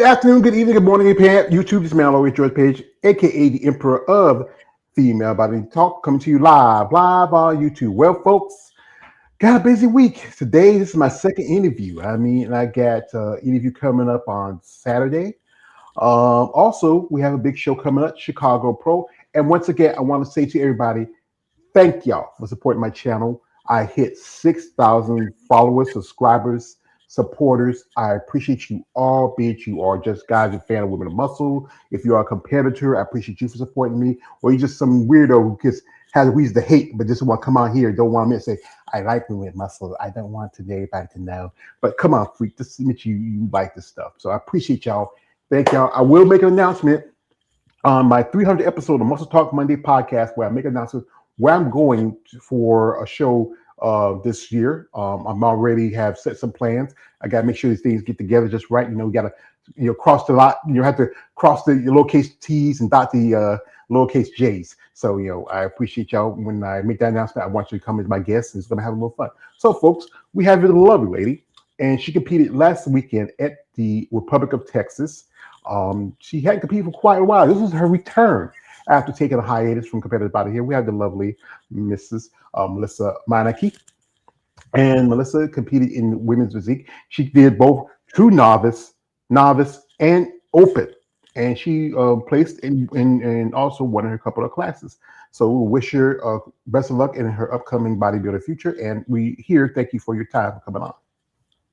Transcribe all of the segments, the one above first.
afternoon, good evening, good morning, YouTube. This man, always George Page, aka the Emperor of Female Body Talk, coming to you live on YouTube. Well, folks, got a busy week. Today, this is my second interview. I got an interview coming up on Saturday. Also, we have a big show coming up, Chicago Pro. And once again, I want to say to everybody, thank y'all for supporting my channel. I hit 6,000 followers, subscribers, supporters. I appreciate you all, be it you are just guys and fan of Women of Muscle. If you are a competitor, I appreciate you for supporting me. Or you're just some weirdo who just has reason to hate, but just want to come on here and don't want me to say, I like Women of Muscle. I don't want everybody to know. But come on, freak, just admit you like this stuff. So I appreciate y'all. Thank y'all. I will make an announcement on my 300 episode of Muscle Talk Monday podcast where I make an announcement where I'm going for a show this year. I'm already have set some plans. I got to make sure these things get together just right. We got to cross the lot. You have to cross the lowercase T's and dot the lowercase J's. So I appreciate y'all. When I make that announcement, I want you to come as my guest, and it's going to have a little fun. So, folks, we have a lovely lady, and she competed last weekend at the Republic of Texas. She hadn't competed for quite a while. This was her return after taking a hiatus from competitive body here. We have the lovely Mrs. Melissa Minica. And Melissa competed in women's physique. She did both true novice, and open. And she placed in also won her couple of classes. So we wish her best of luck in her upcoming bodybuilder future. And thank you for your time for coming on.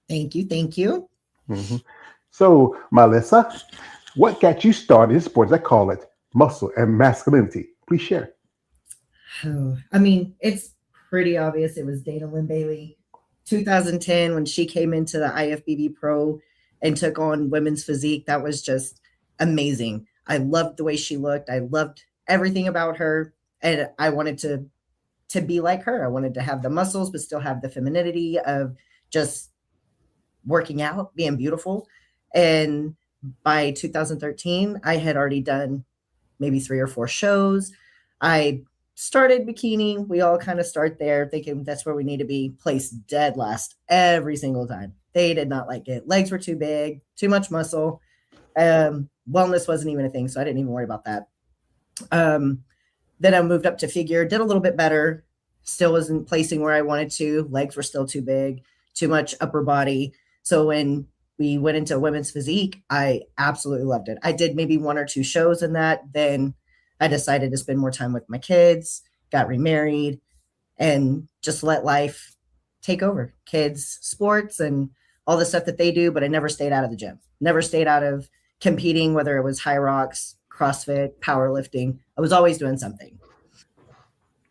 Thank you. Thank you. Mm-hmm. So, Malissa, what got you started in sports? I call it muscle and masculinity. Please share. Oh, it's pretty obvious. It was Dana Lynn Bailey, 2010, when she came into the IFBB Pro and took on women's physique. That was just amazing. I loved the way she looked. I loved everything about her. And I wanted to be like her. I wanted to have the muscles, but still have the femininity of just working out, being beautiful. And by 2013, I had already done maybe 3 or 4 shows. I started bikini. We all kind of start there thinking that's where we need to be. Placed dead last every single time. They did not like it. Legs were too big, too much muscle. Wellness wasn't even a thing, so I didn't even worry about that. Then I moved up to figure, did a little bit better. Still wasn't placing where I wanted to. Legs were still too big, too much upper body. So when we went into women's physique, I absolutely loved it. I did maybe 1 or 2 shows in that. Then I decided to spend more time with my kids, got remarried, and just let life take over. Kids, sports, and all the stuff that they do, but I never stayed out of the gym. Never stayed out of competing, whether it was high rocks, CrossFit, powerlifting. I was always doing something.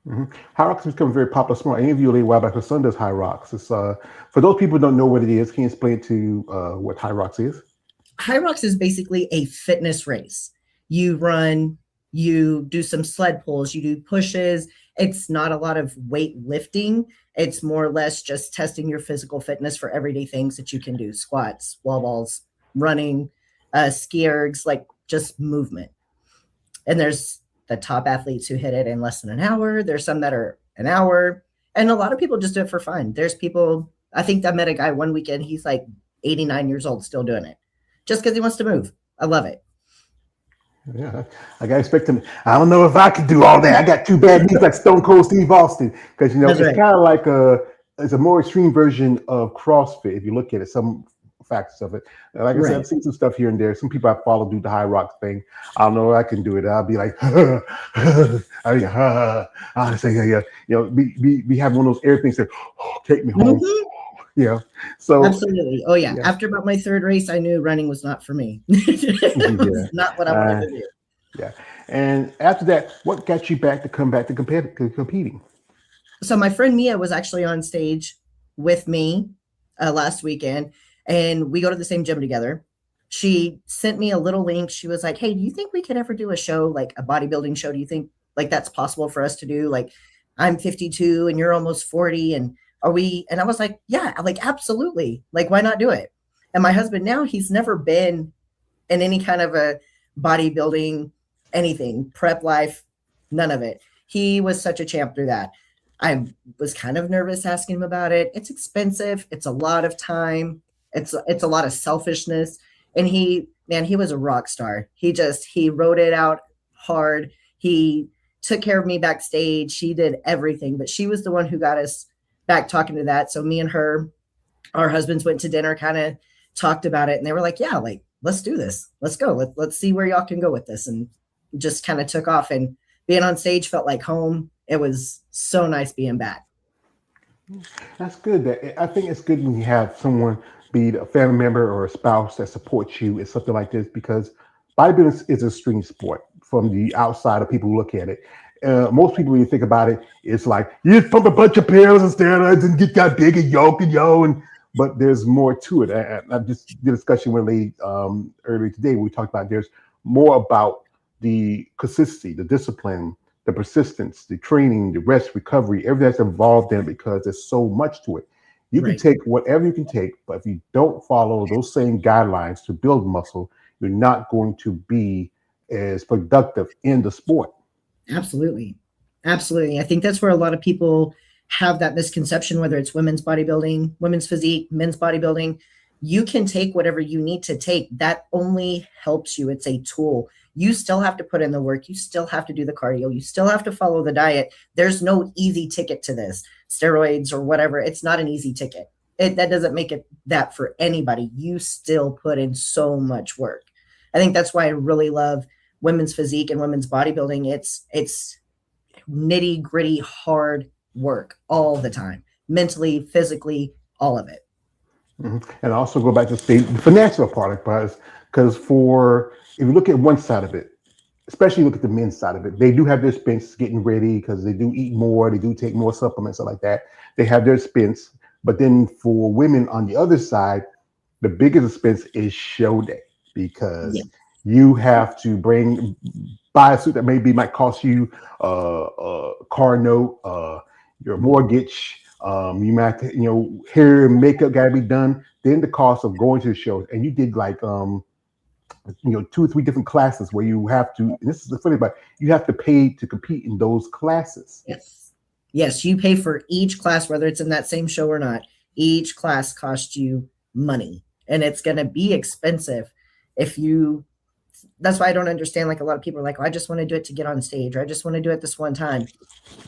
Mm-hmm. High rocks has become very popular sport. I interviewed a little while back. Her son does high rocks. It's for those people who don't know what it is. Can you explain to what high rocks is? High rocks is basically a fitness race. You run, you do some sled pulls, you do pushes. It's not a lot of weight lifting. It's more or less just testing your physical fitness for everyday things that you can do: squats, wall balls, running, ski ergs, like just movement. And there's the top athletes who hit it in less than an hour. There's some that are an hour. And a lot of people just do it for fun. There's people, I think I met a guy one weekend, he's like 89 years old, still doing it just because he wants to move. I love it. Yeah, I got to expect him. I don't know if I could do all that. I got 2 bad knees like Stone Cold Steve Austin, because That's it's right. kind of like it's a more extreme version of CrossFit. If you look at it, some factors of it. Like I said, I've seen some stuff here and there. Some people I follow do the high rocks thing. I don't know if I can do it. I'll be like, I'll say, be having one of those air things that take me home. Mm-hmm. Yeah. So absolutely. Oh yeah. After about my 3rd race, I knew running was not for me. It was not what I wanted to do. Yeah. And after that, what got you back to competing? So my friend Mia was actually on stage with me last weekend, and we go to the same gym together. She sent me a little link. She was like, hey, do you think we could ever do a show, like a bodybuilding show? Do you think like that's possible for us to do? Like, I'm 52 and you're almost 40, and and I was like, yeah, like absolutely. Like, why not do it? And my husband now, he's never been in any kind of a bodybuilding, anything, prep life, none of it. He was such a champ through that. I was kind of nervous asking him about it. It's expensive. It's a lot of time. It's a lot of selfishness. And he man, he was a rock star. He wrote it out hard. He took care of me backstage. She did everything, but she was the one who got us back talking to that. So me and her, our husbands went to dinner, kind of talked about it, and they were like, yeah, like, let's do this. Let's go. Let's see where y'all can go with this. And just kind of took off, and being on stage felt like home. It was so nice being back. That's good. I think it's good when you have someone, be it a family member or a spouse, that supports you in something like this, because bodybuilding is a extreme sport from the outside of people who look at it. Most people, when you think about it, it's like you just pump a bunch of pills and steroids and get got big and yoked and but there's more to it. I just did a discussion with a lady earlier today. We talked about there's more about the consistency, the discipline, the persistence, the training, the rest, recovery, everything that's involved in it, because there's so much to it. You can take whatever you can take, but if you don't follow those same guidelines to build muscle, you're not going to be as productive in the sport. Absolutely. Absolutely. I think that's where a lot of people have that misconception, whether it's women's bodybuilding, women's physique, men's bodybuilding. You can take whatever you need to take. That only helps you. It's a tool. You still have to put in the work. You still have to do the cardio. You still have to follow the diet. There's no easy ticket to this. Steroids or whatever. It's not an easy ticket. That doesn't make it that for anybody. You still put in so much work. I think that's why I really love women's physique and women's bodybuilding. It's nitty gritty, hard work all the time, mentally, physically, all of it. Mm-hmm. And also go back to the financial part of it, because if you look at one side of it, especially look at the men's side of it, they do have their expense getting ready because they do eat more, they do take more supplements, stuff like that. They have their expense. But then for women on the other side, the biggest expense is show day, because you have to buy a suit that might cost you a car note, your mortgage. You might, hair and makeup got to be done. Then the cost of going to the shows, and you did like 2 or 3 different classes where you have to. And this is the funny part: you have to pay to compete in those classes. Yes, you pay for each class, whether it's in that same show or not. Each class costs you money, and it's going to be expensive if you. That's why I don't understand. Like, a lot of people are like, oh, I just want to do it to get on stage, or I just want to do it this one time.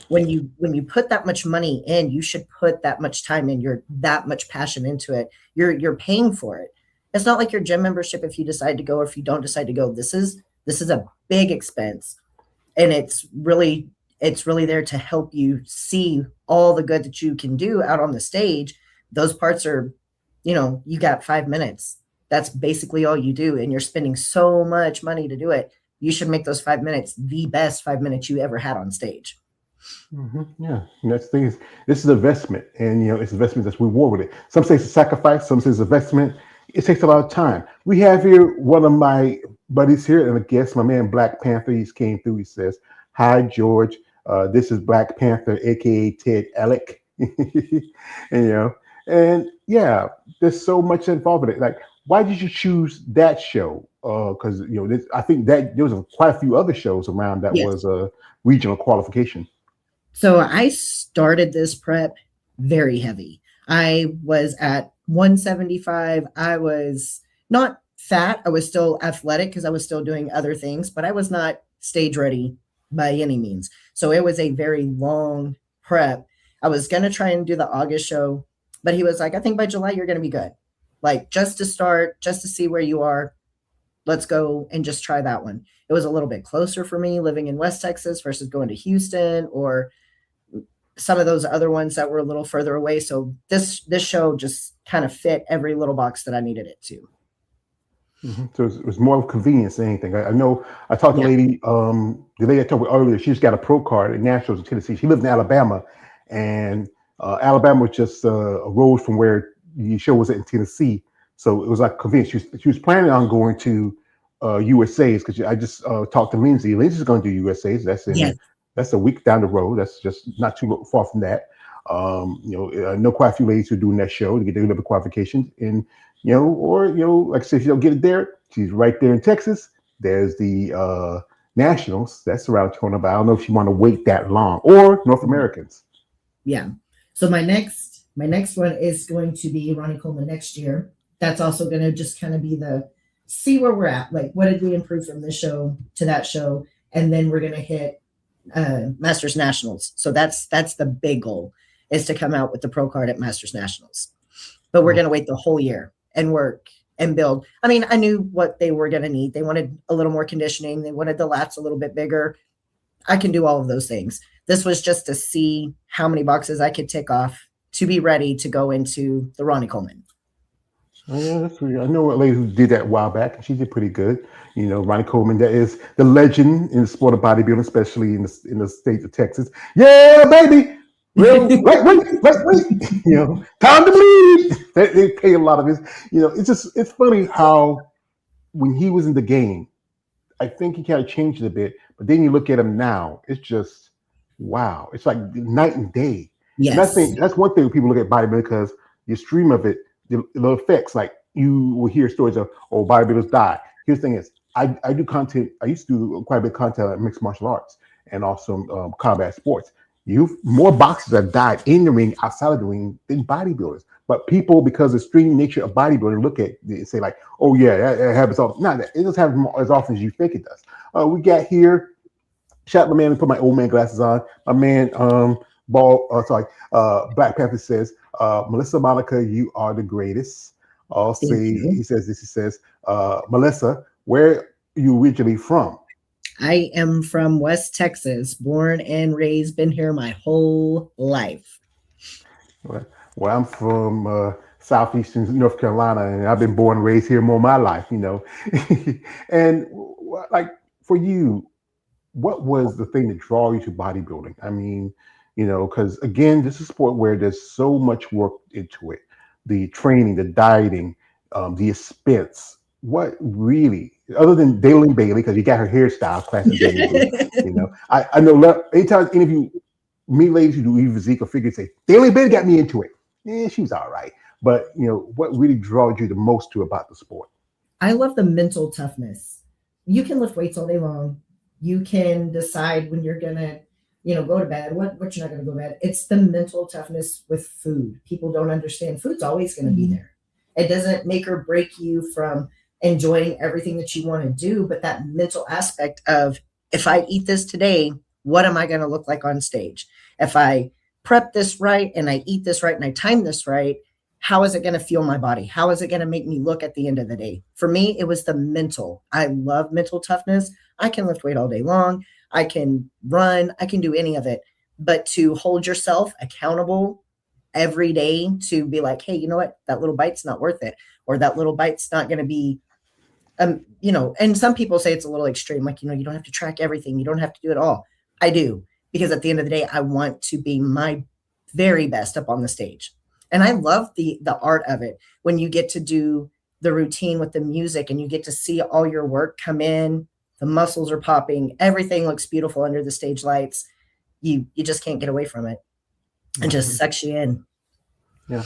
When you put that much money in, you should put that much time in, that much passion into it. You're paying for it. It's not like your gym membership if you decide to go or if you don't decide to go. This is a big expense, and it's really there to help you see all the good that you can do out on the stage. Those parts are, you got 5 minutes. That's basically all you do, and you're spending so much money to do it. You should make those 5 minutes the best 5 minutes you ever had on stage. Mm-hmm. Yeah, and that's the thing is, this is an investment, and it's investment that's reward with it. Some say it's a sacrifice, some say it's investment. It takes a lot of time. We have here one of my buddies here, and a guest, my man Black Panther. He came through. He says, "Hi, George. This is Black Panther, aka Ted Alec." and yeah, there's so much involved in it. Like, why did you choose that show? Because I think that there was quite a few other shows around that was a regional qualification. So I started this prep very heavy. I was at 175. I was not fat. I was still athletic because I was still doing other things, but I was not stage ready by any means. So it was a very long prep. I was going to try and do the August show, but he was like, I think by July, you're going to be good. Like, just to start, just to see where you are, let's go and just try that one. It was a little bit closer for me living in West Texas versus going to Houston or some of those other ones that were a little further away. So this show just kind of fit every little box that I needed it to. Mm-hmm. So it was more of convenience than anything. I know I talked to a lady, the lady I talked with earlier, she just got a pro card at Nationals in Tennessee. She lived in Alabama, and Alabama was just a road from where the show was in Tennessee. So it was like convenient. She was planning on going to USA's, because I just talked to Lindsay. Lindsay's going to do USA's. That's a week down the road. That's just not too far from that. I know quite a few ladies who are doing that show to get their Olympic qualifications. And, like I said, if you don't get it there, she's right there in Texas. There's the Nationals. That's around the corner, but I don't know if you want to wait that long, or North Americans. Yeah. So my next one is going to be Ronnie Coleman next year. That's also going to just kind of be the see where we're at. Like, what did we improve from this show to that show? And then we're gonna hit Masters Nationals. So that's the big goal, is to come out with the pro card at Masters Nationals. But we're gonna wait the whole year and work and build. I mean, I knew what they were gonna need. They wanted a little more conditioning. They wanted the lats a little bit bigger. I can do all of those things. This was just to see how many boxes I could tick off to be ready to go into the Ronnie Coleman. Oh, yeah, that's weird. I know a lady who did that a while back, and she did pretty good. You know, Ronnie Coleman, that is the legend in the sport of bodybuilding, especially in the state of Texas. Yeah, baby. Real, wait. You know, time to bleed. They pay a lot of his. You know, it's funny how when he was in the game, I think he kind of changed it a bit. But then you look at him now, it's just wow. It's like night and day. And I Yes. think that's one thing when people look at bodybuilding because you stream of it, the effects. Like you will hear stories of bodybuilders die. Here's the thing is, I do content. I used to do quite a bit of content on mixed martial arts and also combat sports. You more boxers have died in the ring outside of the ring than bodybuilders. But people, because of the extreme nature of bodybuilding, look at it and say like, "Oh yeah, that happens all." No, it doesn't happen as often as you think it does. We got here. Shout out my man and put my old man glasses on. My man, Black Panther says, Melissa Monica, you are the greatest. Also, Thank you. he says this. He says, Melissa, where are you originally from? I am from West Texas, born and raised, been here my whole life. Well, I'm from southeastern North Carolina, and I've been born and raised here more of my life, you know. And like for you, what was the thing that draw you to bodybuilding? I mean, you know, because again, this is a sport where there's so much work into it, the training, the dieting, the expense. What really, other than Daylin Bailey, because you got her hairstyle, classic Daylin Bailey, you know, I know anytime any of you me ladies who do even physique or figure say Daylin Bailey got me into it. Yeah, she was all right. But you know, what really draws you the most to about the sport? I love the mental toughness. You can lift weights all day long. You can decide when you're gonna, go to bed, what you're not gonna go to bed. It's the mental toughness with food. People don't understand food's always gonna be there. It doesn't make or break you from enjoying everything that you want to do, but that mental aspect of, if I eat this today, what am I gonna look like on stage? If I prep this right and I eat this right and I time this right, how is it going to feel my body? How is it going to make me look at the end of the day? For me, it was the mental. I love mental toughness. I can lift weight all day long. I can run. I can do any of it. But to hold yourself accountable every day, to be like, hey, you know what? That little bite's not worth it. Or that little bite's not going to be, and some people say it's a little extreme. Like, you don't have to track everything. You don't have to do it all. I do. Because at the end of the day, I want to be my very best up on the stage. And I love the art of it when you get to do the routine with the music and you get to see all your work come in, the muscles are popping, everything looks beautiful under the stage lights. You just can't get away from it. It just sucks you in. Yeah,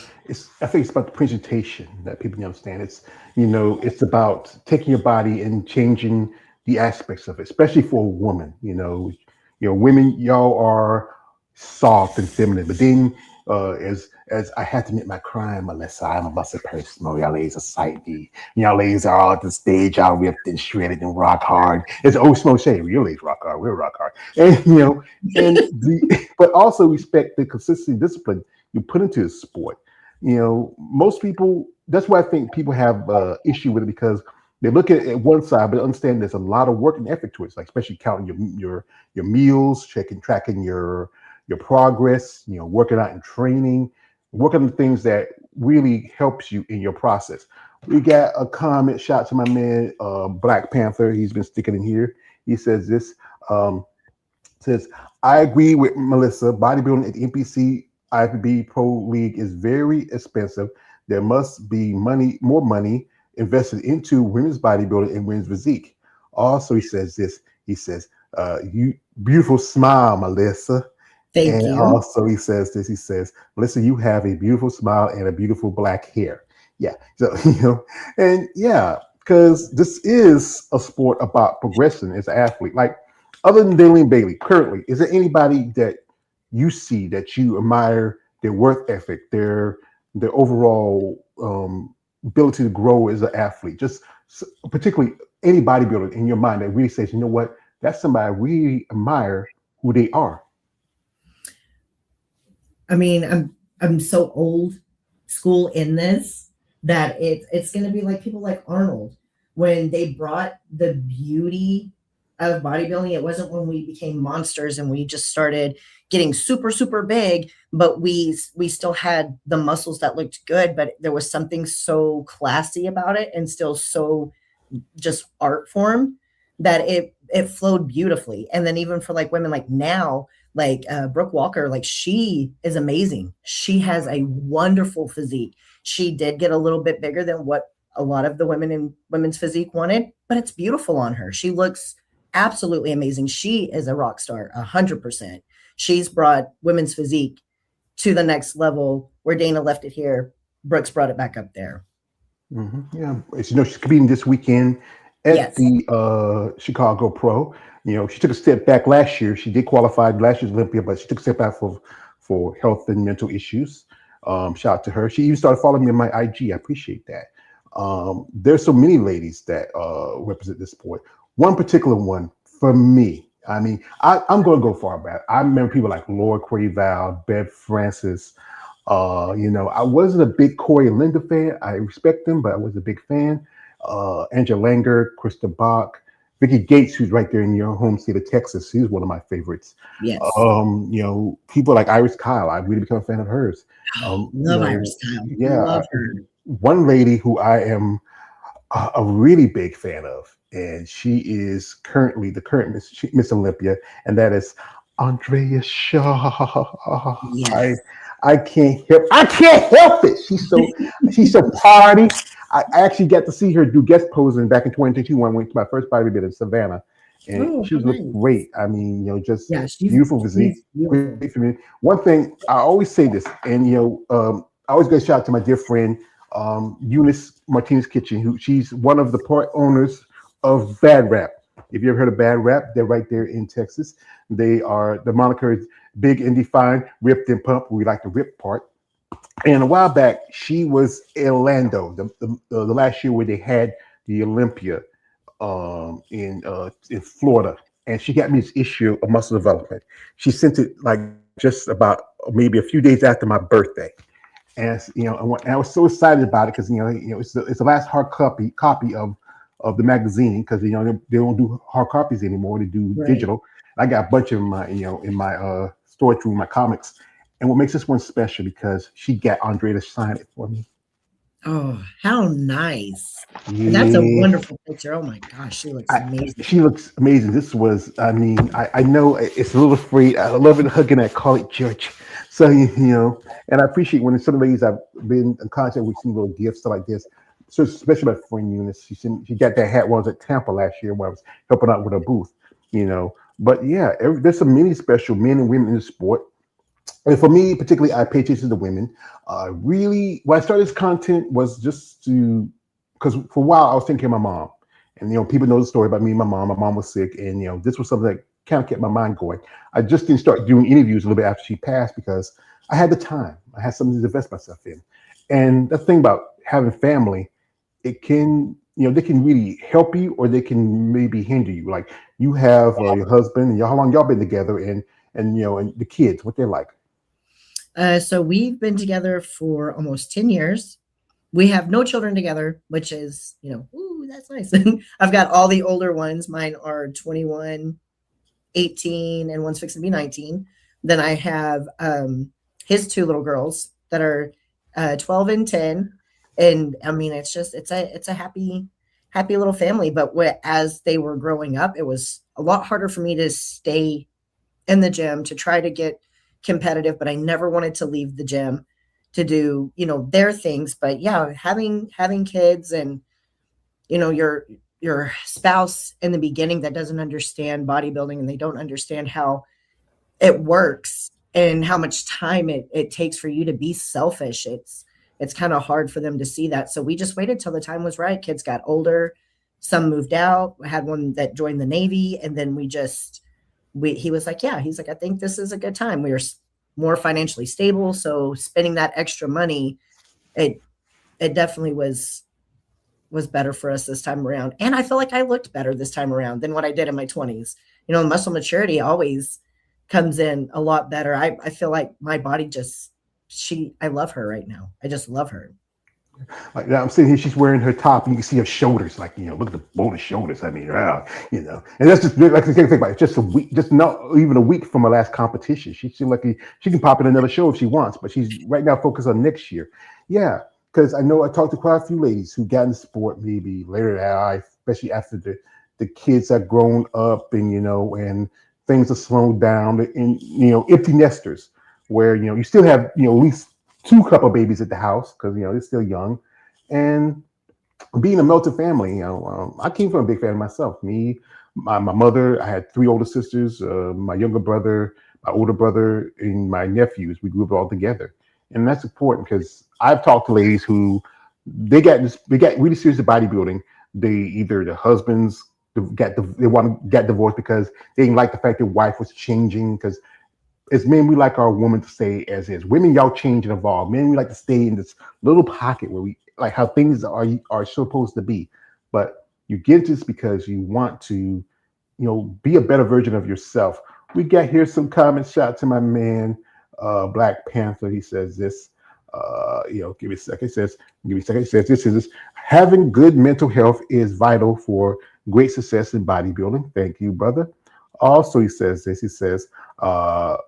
I think it's about the presentation that people understand. It's about taking your body and changing the aspects of it, especially for a woman. Women, y'all are soft and feminine, but then as I had to admit my crime, Melissa, I'm a busted person. Y'all ladies are sight D. Y'all ladies are all at the stage, all ripped and shredded and rock hard. It's old smoke shade. Real ladies rock hard. We're rock hard, and but also respect the consistency, discipline you put into the sport. Most people. That's why I think people have issue with it because they look at it at one side, but understand there's a lot of work and effort to it. Like especially counting your meals, tracking your progress. Working out and training, working on the things that really helps you in your process. We got a comment. Shout out to my man Black Panther. He's been sticking in here. He says this. Says I agree with Melissa. Bodybuilding at the NPC IFBB Pro League is very expensive. There must be more money invested into women's bodybuilding and women's physique. Also, he says this. He says, "You beautiful smile, Melissa." Thank And you. also, he says this. He says, "Melissa, you have a beautiful smile and a beautiful black hair." Yeah. So and yeah, because this is a sport about progression as an athlete. Like other than Daylene Bailey, currently, is there anybody that you see that you admire their work ethic, their overall ability to grow as an athlete? Just particularly any bodybuilder in your mind that really says, you know what, that's somebody I really admire who they are. I mean, I'm so old school in this that it's going to be like people like Arnold when they brought the beauty of bodybuilding. It wasn't when we became monsters and we just started getting super big, but we still had the muscles that looked good, but there was something so classy about it and still so just art form that it flowed beautifully. And then even for like women like now, like Brooke Walker, like she is amazing. She has a wonderful physique. She did get a little bit bigger than what a lot of the women in women's physique wanted, but it's beautiful on her. She looks absolutely amazing. She is a rock star, 100%. She's brought women's physique to the next level where Dana left it here. Brooks brought it back up there. Yeah, as you know, she's competing this weekend at Yes. the Chicago Pro. You know, she took a step back last year. She did qualify last year's Olympia, but she took a step back for health and mental issues. Shout out to her. She even started following me on my IG. I appreciate that. There's so many ladies that represent this sport. One particular one for me. I mean, I'm going to go far back. I remember people like Laura Craval, Bev Francis. You know, I wasn't a big Corey and Linda fan. I respect them, but I was a big fan. Angela Langer, Krista Bach, Vicky Gates, who's right there in your home state of Texas. She's one of my favorites. Yes. You know, people like Iris Kyle. I really become a fan of hers. You Love know, Iris Kyle. yeah, Love her. one lady who I am a really big fan of, and she is currently the current Miss Olympia, and that is Andrea Shaw. I Yes. I can't help it. She's so party. I actually got to see her do guest posing back in 2022 when I went to my first bodybuilder in Savannah, and Oh, she how was looking nice. great. I mean, you know, just Yeah, beautiful physique, she's beautiful. great for me. One thing I always say this, and you know, I always give a shout out to my dear friend Eunice Martinez Kitchen, who she's one of the part owners of Bad Rap. If you ever heard of Bad Rap, they're right there in Texas. They are the moniker is Big and Defined, Ripped and Pump. We like the rip part. And a while back, she was in Orlando, the last year where they had the Olympia in Florida, and she got me this issue of Muscle Development. She sent it like just about maybe a few days after my birthday, and you know, and I was so excited about it because it's the last hard copy of the magazine because you know they don't do hard copies anymore. They do Right. digital. I got a bunch of them in my storage room, my comics. And what makes this one special because she got Andre to sign it for me. Oh, how nice. And that's a Yeah, wonderful picture. Oh my gosh, she looks I, amazing. she looks amazing. This was, I mean, I know it's a little free. I love it hugging that college church. So, you know, and I appreciate when some of the ladies I've been in contact with, some little gifts, stuff like this. So, especially my friend Eunice, she got that hat while I was at Tampa last year when I was helping out with a booth, you know. But yeah, there's some many special men and women in the sport. And for me, particularly, I pay attention to women. Really, when I started this content was just to, because for a while I was taking care of my mom, and you know, people know the story about me and my mom. My mom was sick, and you know, this was something that kind of kept my mind going. I just didn't start doing interviews a little bit after she passed because I had the time. I had something to invest myself in, and the thing about having family, it can, you know, they can really help you or they can maybe hinder you. Like you have your husband, and y'all, how long y'all been together, and you know, and the kids, what they're like. So we've been together for almost 10 years. We have no children together, which is, ooh, that's nice. I've got all the older ones. Mine are 21, 18, and one's fixing to be 19. Then I have his two little girls that are 12 and 10. And I mean, it's a happy little family. But as they were growing up, it was a lot harder for me to stay in the gym to try to get competitive, but I never wanted to leave the gym to do, their things. But yeah, having kids and, your spouse in the beginning that doesn't understand bodybuilding and they don't understand how it works and how much time it takes for you to be selfish. It's kind of hard for them to see that. So we just waited till the time was right. Kids got older. Some moved out. I had one that joined the Navy, and then he was like, yeah, he's like, I think this is a good time. We were more financially stable. So spending that extra money, it it definitely was better for us this time around. And I feel like I looked better this time around than what I did in my 20s. You know, muscle maturity always comes in a lot better. I feel like my body just I love her right now. I just love her. Like now I'm sitting here, she's wearing her top, and you can see her shoulders. Like look at the bonus shoulders. I mean, wow, and that's just like I can't think about it. Just a week, just not even a week from her last competition. She seemed like she can pop in another show if she wants, but she's right now focused on next year. Yeah, because I know I talked to quite a few ladies who got in sport maybe later in life, especially after the kids have grown up and and things are slowed down, and empty nesters where you still have at least two couple babies at the house because they're still young, and being a melted family. I came from a big family myself. Me, my mother. I had three older sisters, my younger brother, my older brother, and my nephews. We grew up all together, and that's important because I've talked to ladies who they got really serious at bodybuilding. They either the husbands they want to get divorced because they didn't like the fact that wife was changing because as men, we like our woman to stay as is. Women, y'all change and evolve. Men, we like to stay in this little pocket where we like how things are supposed to be. But you get this because you want to, be a better version of yourself. We got here some comments. Shout out to my man, Black Panther. He says this. Give me a second. He says, give me a second. He says this having good mental health is vital for great success in bodybuilding. Thank you, brother. Also, he says this. He says,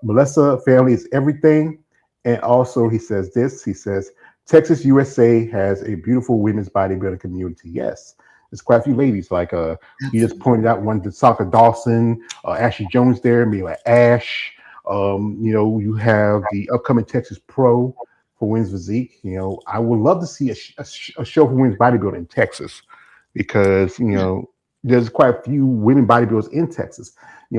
Melissa family is everything. And also, he says this. He says, Texas, USA has a beautiful women's bodybuilding community. Yes, there's quite a few ladies. Like you just pointed out one to Soccer Dawson, Ashley Jones there, maybe like Ash. You have the upcoming Texas Pro for women's physique. I would love to see a show for women's bodybuilding in Texas because there's quite a few women bodybuilders in Texas. As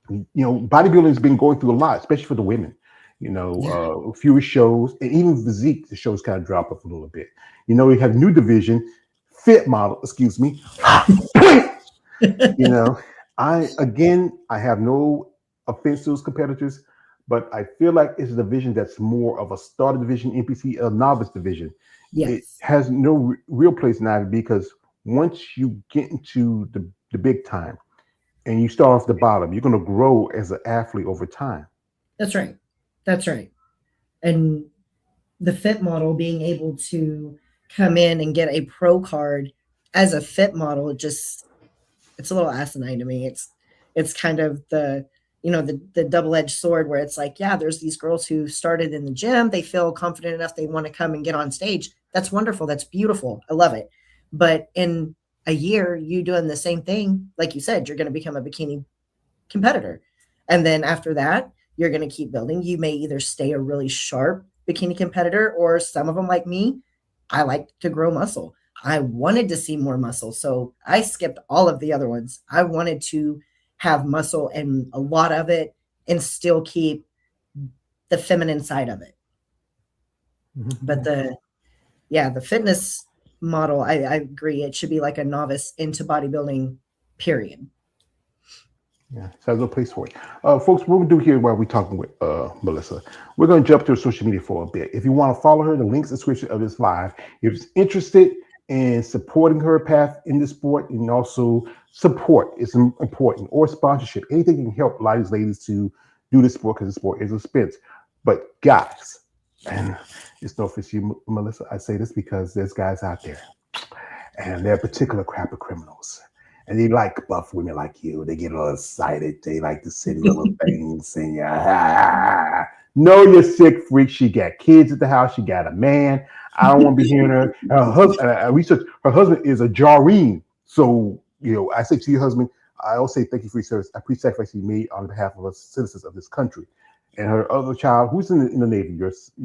bodybuilding has been going through a lot, especially for the women. Fewer shows, and even physique, the shows kind of drop off a little bit. We have new division, fit model. Excuse me. I have no offense to those competitors, but I feel like it's a division that's more of a starter division, NPC, a novice division. Yes. It has no real place in IFBB because once you get into the big time and you start off the bottom, you're going to grow as an athlete over time. That's right. That's right. And the fit model being able to come in and get a pro card as a fit model, it's a little asinine to me. It's kind of the double-edged sword where it's like, yeah, there's these girls who started in the gym, they feel confident enough, they want to come and get on stage. That's wonderful. That's beautiful. I love it. But in a year, you doing the same thing, like you said, you're going to become a bikini competitor. And then after that, you're going to keep building. You may either stay a really sharp bikini competitor, or some of them like me, I like to grow muscle. I wanted to see more muscle. So I skipped all of the other ones. I wanted to have muscle and a lot of it and still keep the feminine side of it. Mm-hmm. But the fitness model, I agree. It should be like a novice into bodybuilding, period. Yeah, so there's no place for it. Folks, what we'll do here while we're talking with Melissa, we're going to jump to her social media for a bit. If you want to follow her, the link's in the description of this live. If you're interested in supporting her path in the sport, and also support is important, or sponsorship, anything that can help a lot of these ladies to do this sport because the sport is expensive. But guys, and it's no offense to you, Melissa, I say this because there's guys out there, and they're a particular crap of criminals. And they like buff women like you. They get all excited. They like to send little things and no, you're sick freak. She got kids at the house. She got a man. I don't want to be hearing her. Her husband, her husband is a jareen. So, I say to your husband, I always say thank you for your service. I appreciate the sacrifice you made on behalf of us citizens of this country. And her other child, who's in the Navy?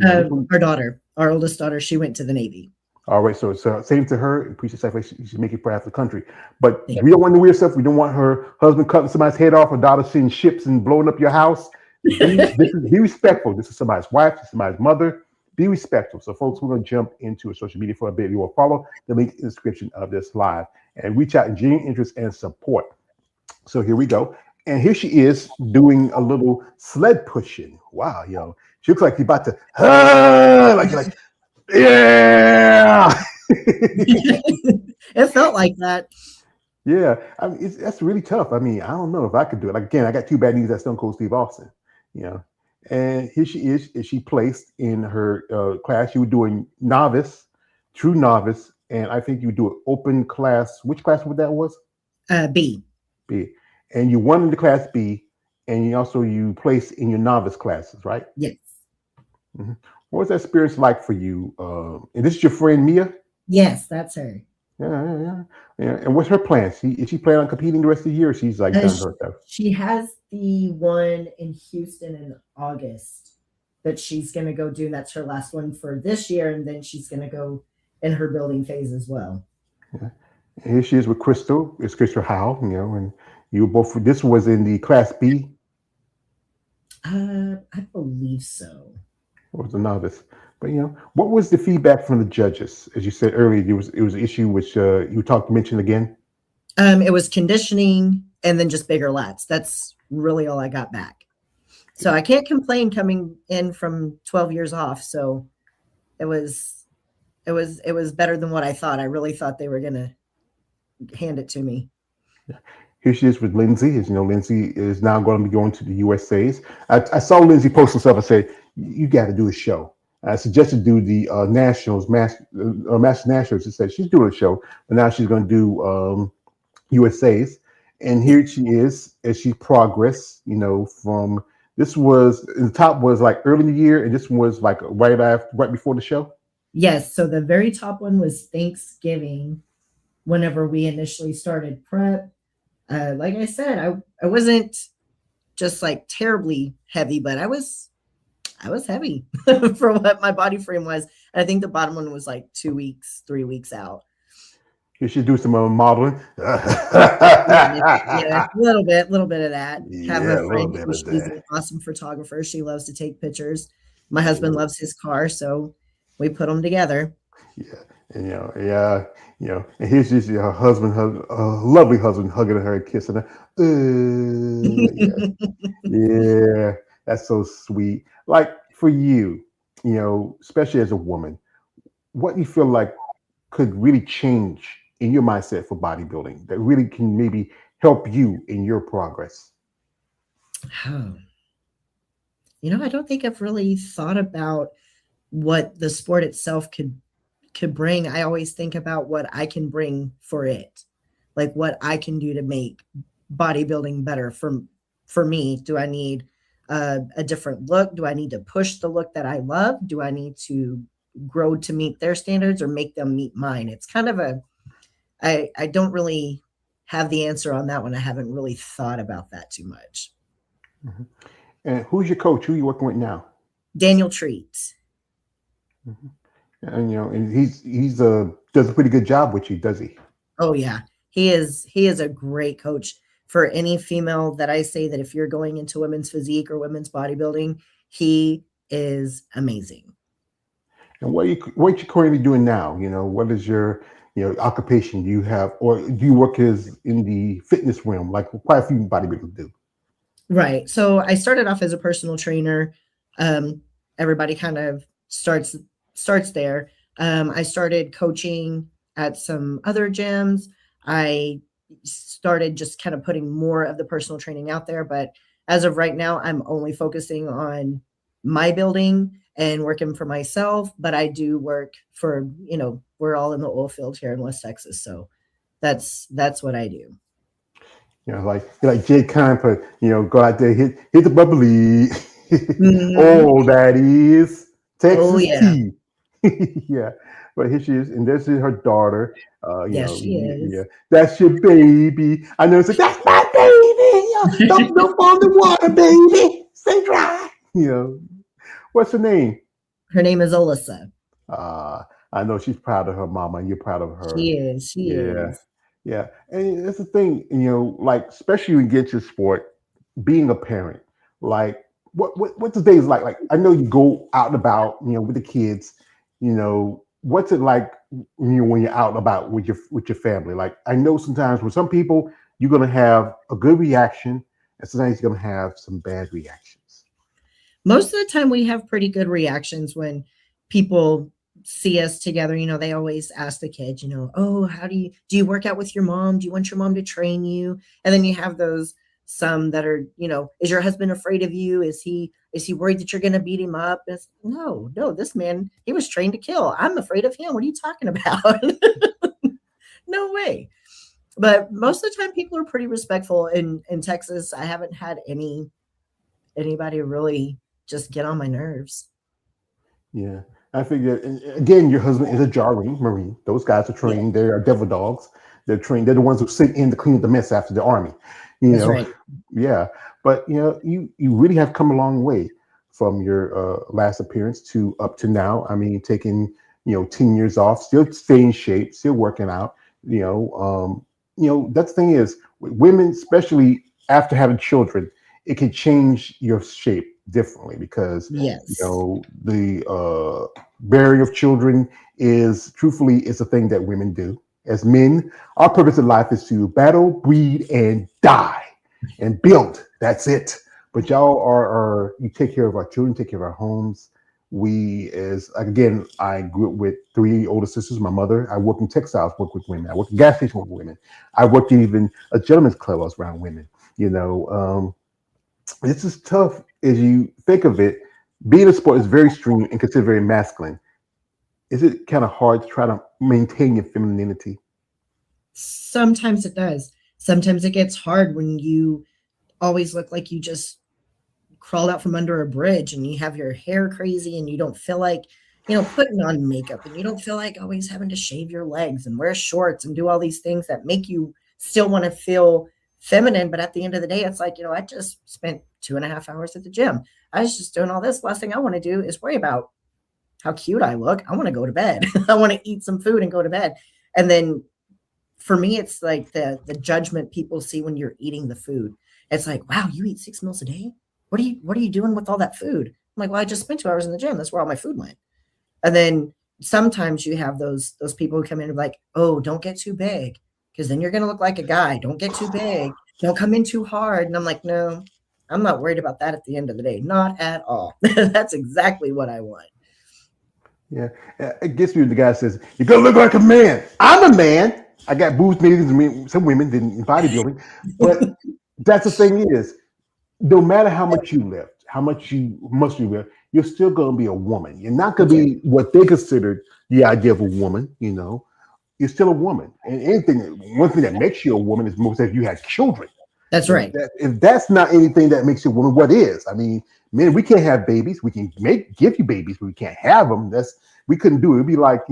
Our daughter, our oldest daughter, she went to the Navy. All right, so same to her. Appreciate sacrifice. She should make it for half the country. But we don't want the weird stuff. We don't want her husband cutting somebody's head off, her daughter seeing ships and blowing up your house. Be respectful. This is somebody's wife. This is somebody's mother. Be respectful. So, folks, we're going to jump into a social media for a bit. You will follow the link in the description of this live and reach out in genuine interest and support. So here we go. And here she is doing a little sled pushing. Wow, She looks like she's about to, like you're like, yeah. It felt like that. Yeah, I mean, that's really tough. I mean, I don't know if I could do it. Like again, I got two bad knees at Stone Cold Steve Austin, you know. And here she is she placed in her class. You were doing novice, true novice, and I think you would do an open class. Which class would that was? B. B. And you won in the class B, and you placed in your novice classes, right? Yes. Hmm. What was that experience like for you? And this is your friend Mia. Yes, that's her. Yeah. And what's her plan? Is she planning on competing the rest of the year, or she's like Uh, done sh- her stuff? she has the one in Houston in August that she's going to go do. That's her last one for this year. And then she's going to go in her building phase as well. Yeah. And here she is with Crystal. It's Crystal Howe, and you both. This was in the Class B. I believe so. Or was a novice? But what was the feedback from the judges? As you said earlier, it was an issue which you mentioned again. It was conditioning and then just bigger lats. That's really all I got back. So I can't complain coming in from 12 years off. So it was better than what I thought. I really thought they were gonna hand it to me. Here she is with Lindsay. As you know, Lindsay is now going to be going to the USA's. I saw Lindsay post some stuff. I said, you got to do a show. I suggested do the Nationals, Master Nationals. She said she's doing a show, but now she's going to do USA's. And here she is as she progressed, from this was the top was like early in the year, and this one was like right before the show. Yes. So the very top one was Thanksgiving whenever we initially started prep. Like I said, I wasn't just like terribly heavy, but I was heavy for what my body frame was. And I think the bottom one was like 2 weeks, 3 weeks out. You should do some modeling. Yeah, a little bit of that. Have Yeah, a a little friend bit who of she's that. an awesome photographer. She loves to take pictures. My husband Yeah, loves his car, so we put them together. yeah, and yeah, and here's just her husband, lovely husband, hugging her and kissing her. Yeah, yeah, that's so sweet. Like for you, especially as a woman, what do you feel like could really change in your mindset for bodybuilding that really can maybe help you in your progress? Oh, I don't think I've really thought about what the sport itself could bring. I always think about what I can bring for it, like what I can do to make bodybuilding better for me. Do I need a different look? Do I need to push the look that I love? Do I need to grow to meet their standards or make them meet mine? It's kind of I don't really have the answer on that one. I haven't really thought about that too much. Mhm. And who's your coach? Who are you working with now? Daniel Treat. Mhm. And and he's does a pretty good job with you, does he? Oh yeah. He is a great coach for any female that I say that if you're going into women's physique or women's bodybuilding, he is amazing. And what you currently doing now? What is your occupation? Do you have, or do you work as in the fitness realm like quite a few bodybuilders do? Right. So I started off as a personal trainer. Um, Everybody kind of starts there. I started coaching at some other gyms. I started just kind of putting more of the personal training out there. But as of right now, I'm only focusing on my building and working for myself. But I do work for, we're all in the oil field here in West Texas. So that's what I do. Like Jay Khan put, go out there, hit the bubbly. Mhm. Oh, that is Oh Texas yeah. tea. Yeah, but here she is, and this is her daughter. Yes, she Yeah, is. that's your baby. I know it's like that's my baby. Yeah, don't fall in the water, baby. Stay dry. What's her name? Her name is Alyssa. Uh, I know she's proud of her mama. You're proud of her. She is. She Yeah, is. yeah, and that's the thing. Like especially when you get to sport, being a parent, like what's the days like? Like I know you go out and about, with the kids. What's it like when you're out and about with your family? Like I know sometimes with some people you're gonna have a good reaction, and sometimes you're gonna have some bad reactions. Most of the time we have pretty good reactions when people see us together. They always ask the kids, oh, how do you work out with your mom? Do you want your mom to train you? And then you have those some that are, is your husband afraid of you? Is he worried that you're going to beat him up? No, no, this man, he was trained to kill. I'm afraid of him. What are you talking about? No way. But most of the time people are pretty respectful in Texas. I haven't had anybody really just get on my nerves. Yeah. I figure, and again, your husband is a jarring Marine. Those guys are Yeah, trained. They are devil dogs. They're trained. They're the ones who sit in to clean up the mess after the army. You that's know, right. yeah. But you really have come a long way from your last appearance to up to now. I mean, taking 10 years off, still staying in shape, still working out. That's the thing is with women, especially after having children, it can change your shape differently because Yes. the bearing of children is truthfully is a thing that women do. As men, our purpose in life is to battle, breed, and die, and build. That's it. But y'all are you take care of our children, take care of our homes. We as again, I grew up with three older sisters. My mother, I worked in textiles, worked with women. I worked in gas station with women. I worked in even a gentleman's club. I was around women. This is tough as you think of it. Being a sport is very extreme and considered very masculine. Is it kind of hard to try to maintain your femininity? Sometimes it does. Sometimes it gets hard when you always look like you just crawled out from under a bridge and you have your hair crazy and you don't feel like, putting on makeup, and you don't feel like always having to shave your legs and wear shorts and do all these things that make you still want to feel feminine. But at the end of the day, it's like, I just spent 2.5 hours at the gym. I was just doing all this. Last thing I want to do is worry about how cute I look. I want to go to bed. I want to eat some food and go to bed. And then for me, it's like the judgment people see when you're eating the food. It's like, wow, you eat 6 meals a day? What are you doing with all that food? I'm like, well, I just spent 2 hours in the gym. That's where all my food went. And then sometimes you have those people who come in and be like, oh, don't get too big because then you're gonna look like a guy. Don't get too big. Don't come in too hard. And I'm like, no, I'm not worried about that at the end of the day. Not at all. That's exactly what I want. Yeah, it gets me when the guy says, "You're gonna look like a man." I'm a man. I got boobs bigger than some women didn't in bodybuilding, but that's the thing is, no matter how much you lift, how much you must you lift, you're still gonna be a woman. You're not gonna That's right. be what they considered the idea of a woman. You're still a woman, and one thing that makes you a woman is most that you had children. That's right. If that's not anything that makes you a woman, what is? I mean, men, we can't have babies. We can give you babies, but we can't have them. We couldn't do it. It'd be like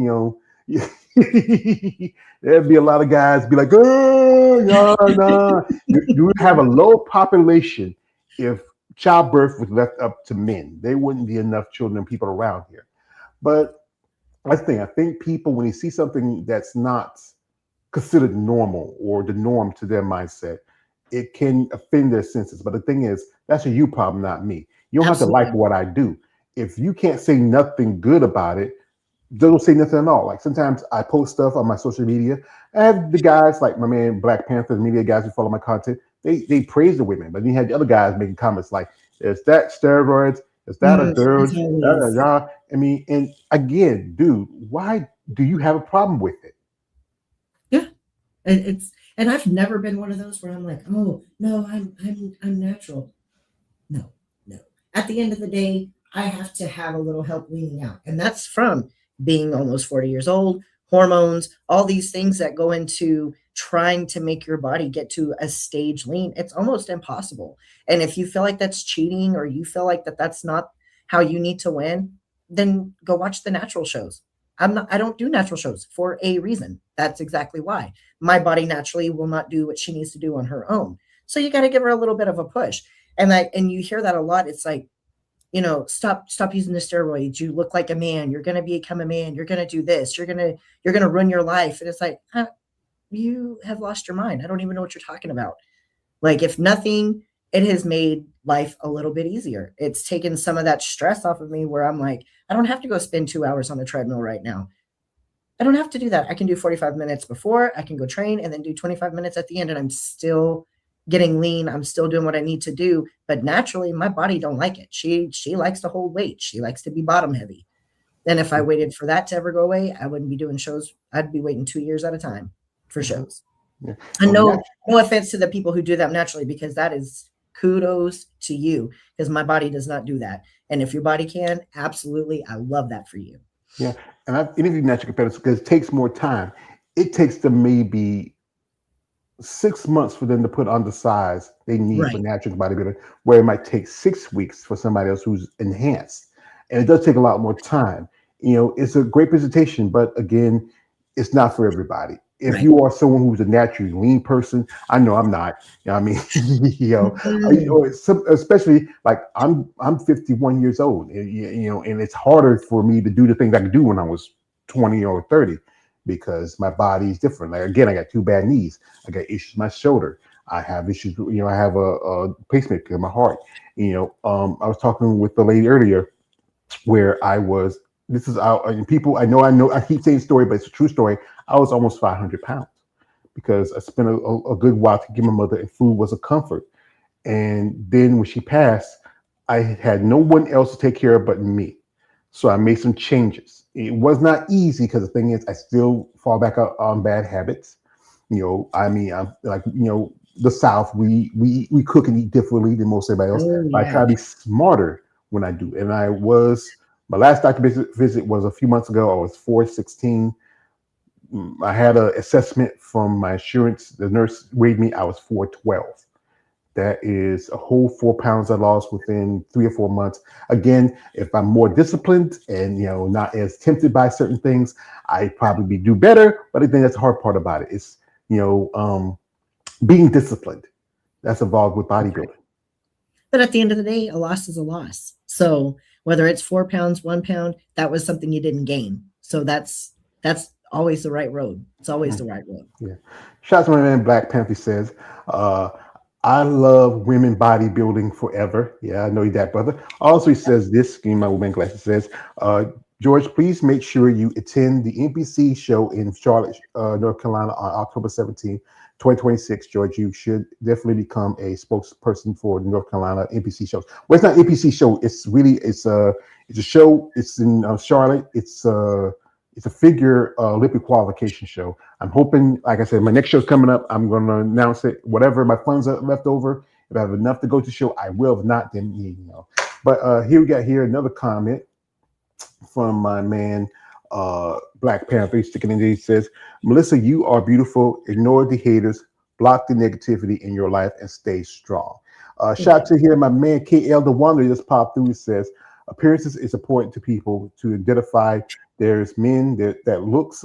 there'd be a lot of guys be like, oh, no, no. You would have a low population if childbirth was left up to men. There wouldn't be enough children and people around here. But I think people when they see something that's not considered normal or the norm to their mindset, it can offend their senses. But the thing is, that's a you problem, not me. You don't have to like Absolutely. what I do. If you can't say nothing good about it, don't say nothing at all. Like sometimes I post stuff on my social media. I have the guys like my man Black Panther, the media guys who follow my content. They praise the women, but then you had the other guys making comments like, "Is that steroids? Is that a It's dude?" Da, da, always, da. I mean, and again, dude, why do you have a problem with it? yeah. And I've never been one of those where I'm like, oh no, I'm natural. No, no. At the end of the day, I have to have a little help weaning out. And that's from being almost 40 years old, hormones, all these things that go into trying to make your body get to a stage lean. It's almost impossible. And if you feel like that's cheating or you feel like that's not how you need to win, then go watch the natural shows. I don't do natural shows for a reason. That's exactly why. My body naturally will not do what she needs to do on her own. So you got to give her a little bit of a push. And you hear that a lot. It's like, stop using the steroids. You look like a man. You're gonna become a man. You're gonna do this. You're gonna run your life. And it's like, you have lost your mind. I don't even know what you're talking about. Like, if nothing, it has made life a little bit easier. It's taken some of that stress off of me where I'm like, I don't have to go spend 2 hours on a treadmill right now. I don't have to do that. I can do 45 minutes before, I can go train and then do 25 minutes at the end, and I'm still getting lean. I'm still doing what I need to do, but naturally my body don't like it. She likes to hold weight. She likes to be bottom heavy. And if I waited for that to ever go away, I wouldn't be doing shows. I'd be waiting 2 years at a time for Mhm. shows. Yeah. And Well, no offense to the people who do that naturally, because that is kudos to you, because my body does not do that. And if your body can, absolutely, I love that for you. yeah, and I've interviewed natural competitors because it takes more time. It takes them maybe 6 months for them to put on the size they need for Right. natural bodybuilding, where it might take 6 weeks for somebody else who's enhanced. And it does take a lot more time. It's a great presentation, but again, it's not for everybody. If Right. you are someone who's a naturally lean person, I know I'm not. You know what I mean, Mm, especially like I'm 51 years old, and it's harder for me to do the things I could do when I was 20 or 30 because my body is different. Like again, I got two bad knees. I got issues with my shoulder. I have issues. I have a pacemaker in my heart. I was talking with the lady earlier where I was. This is out, and people. I know. I keep saying story, but it's a true story. I was almost 500 pounds because I spent a good while to give my mother, and food was a comfort. And then when she passed, I had no one else to take care of but me. So I made some changes. It was not easy because the thing is, I still fall back on bad habits. I mean, I'm like, the South, we cook and eat differently than most everybody else. oh But I try yeah. to be smarter when I do. And my last doctor visit was a few months ago. I was 416. I had an assessment from my insurance. The nurse weighed me. I was 412. That is a whole 4 pounds I lost within 3 or 4 months. Again, if I'm more disciplined and not as tempted by certain things, I probably do better. But I think that's the hard part about it. It's you know um, being disciplined. That's involved with bodybuilding. But at the end of the day, a loss is a loss. So whether it's 4 pounds, 1 pound, that was something you didn't gain. So that's always the right road. It's always Mm, the right road. yeah. Shout out to my man Black Panther says, I love women bodybuilding forever. Yeah, I know that, brother. Also, he says this, give me my woman glasses, says, George, please make sure you attend the NPC show in Charlotte, North Carolina on October 17th, 2026. George, you should definitely become a spokesperson for the North Carolina NPC shows. Well, it's not an NPC show. It's a show. It's in Charlotte. It's a figure Olympic qualification show. I'm hoping, like I said, my next show's coming up. I'm going to announce it. Whatever my funds are left over, if I have enough to go to the show, I will. If not, then But here we got another comment from my man Black Panther. He's sticking in there. He says, Melissa, you are beautiful. Ignore the haters. Block the negativity in your life and stay strong. Thank Shout out you. to here, my man KL the Wonder just popped through. He says, appearances is important to people to identify. There's men that looks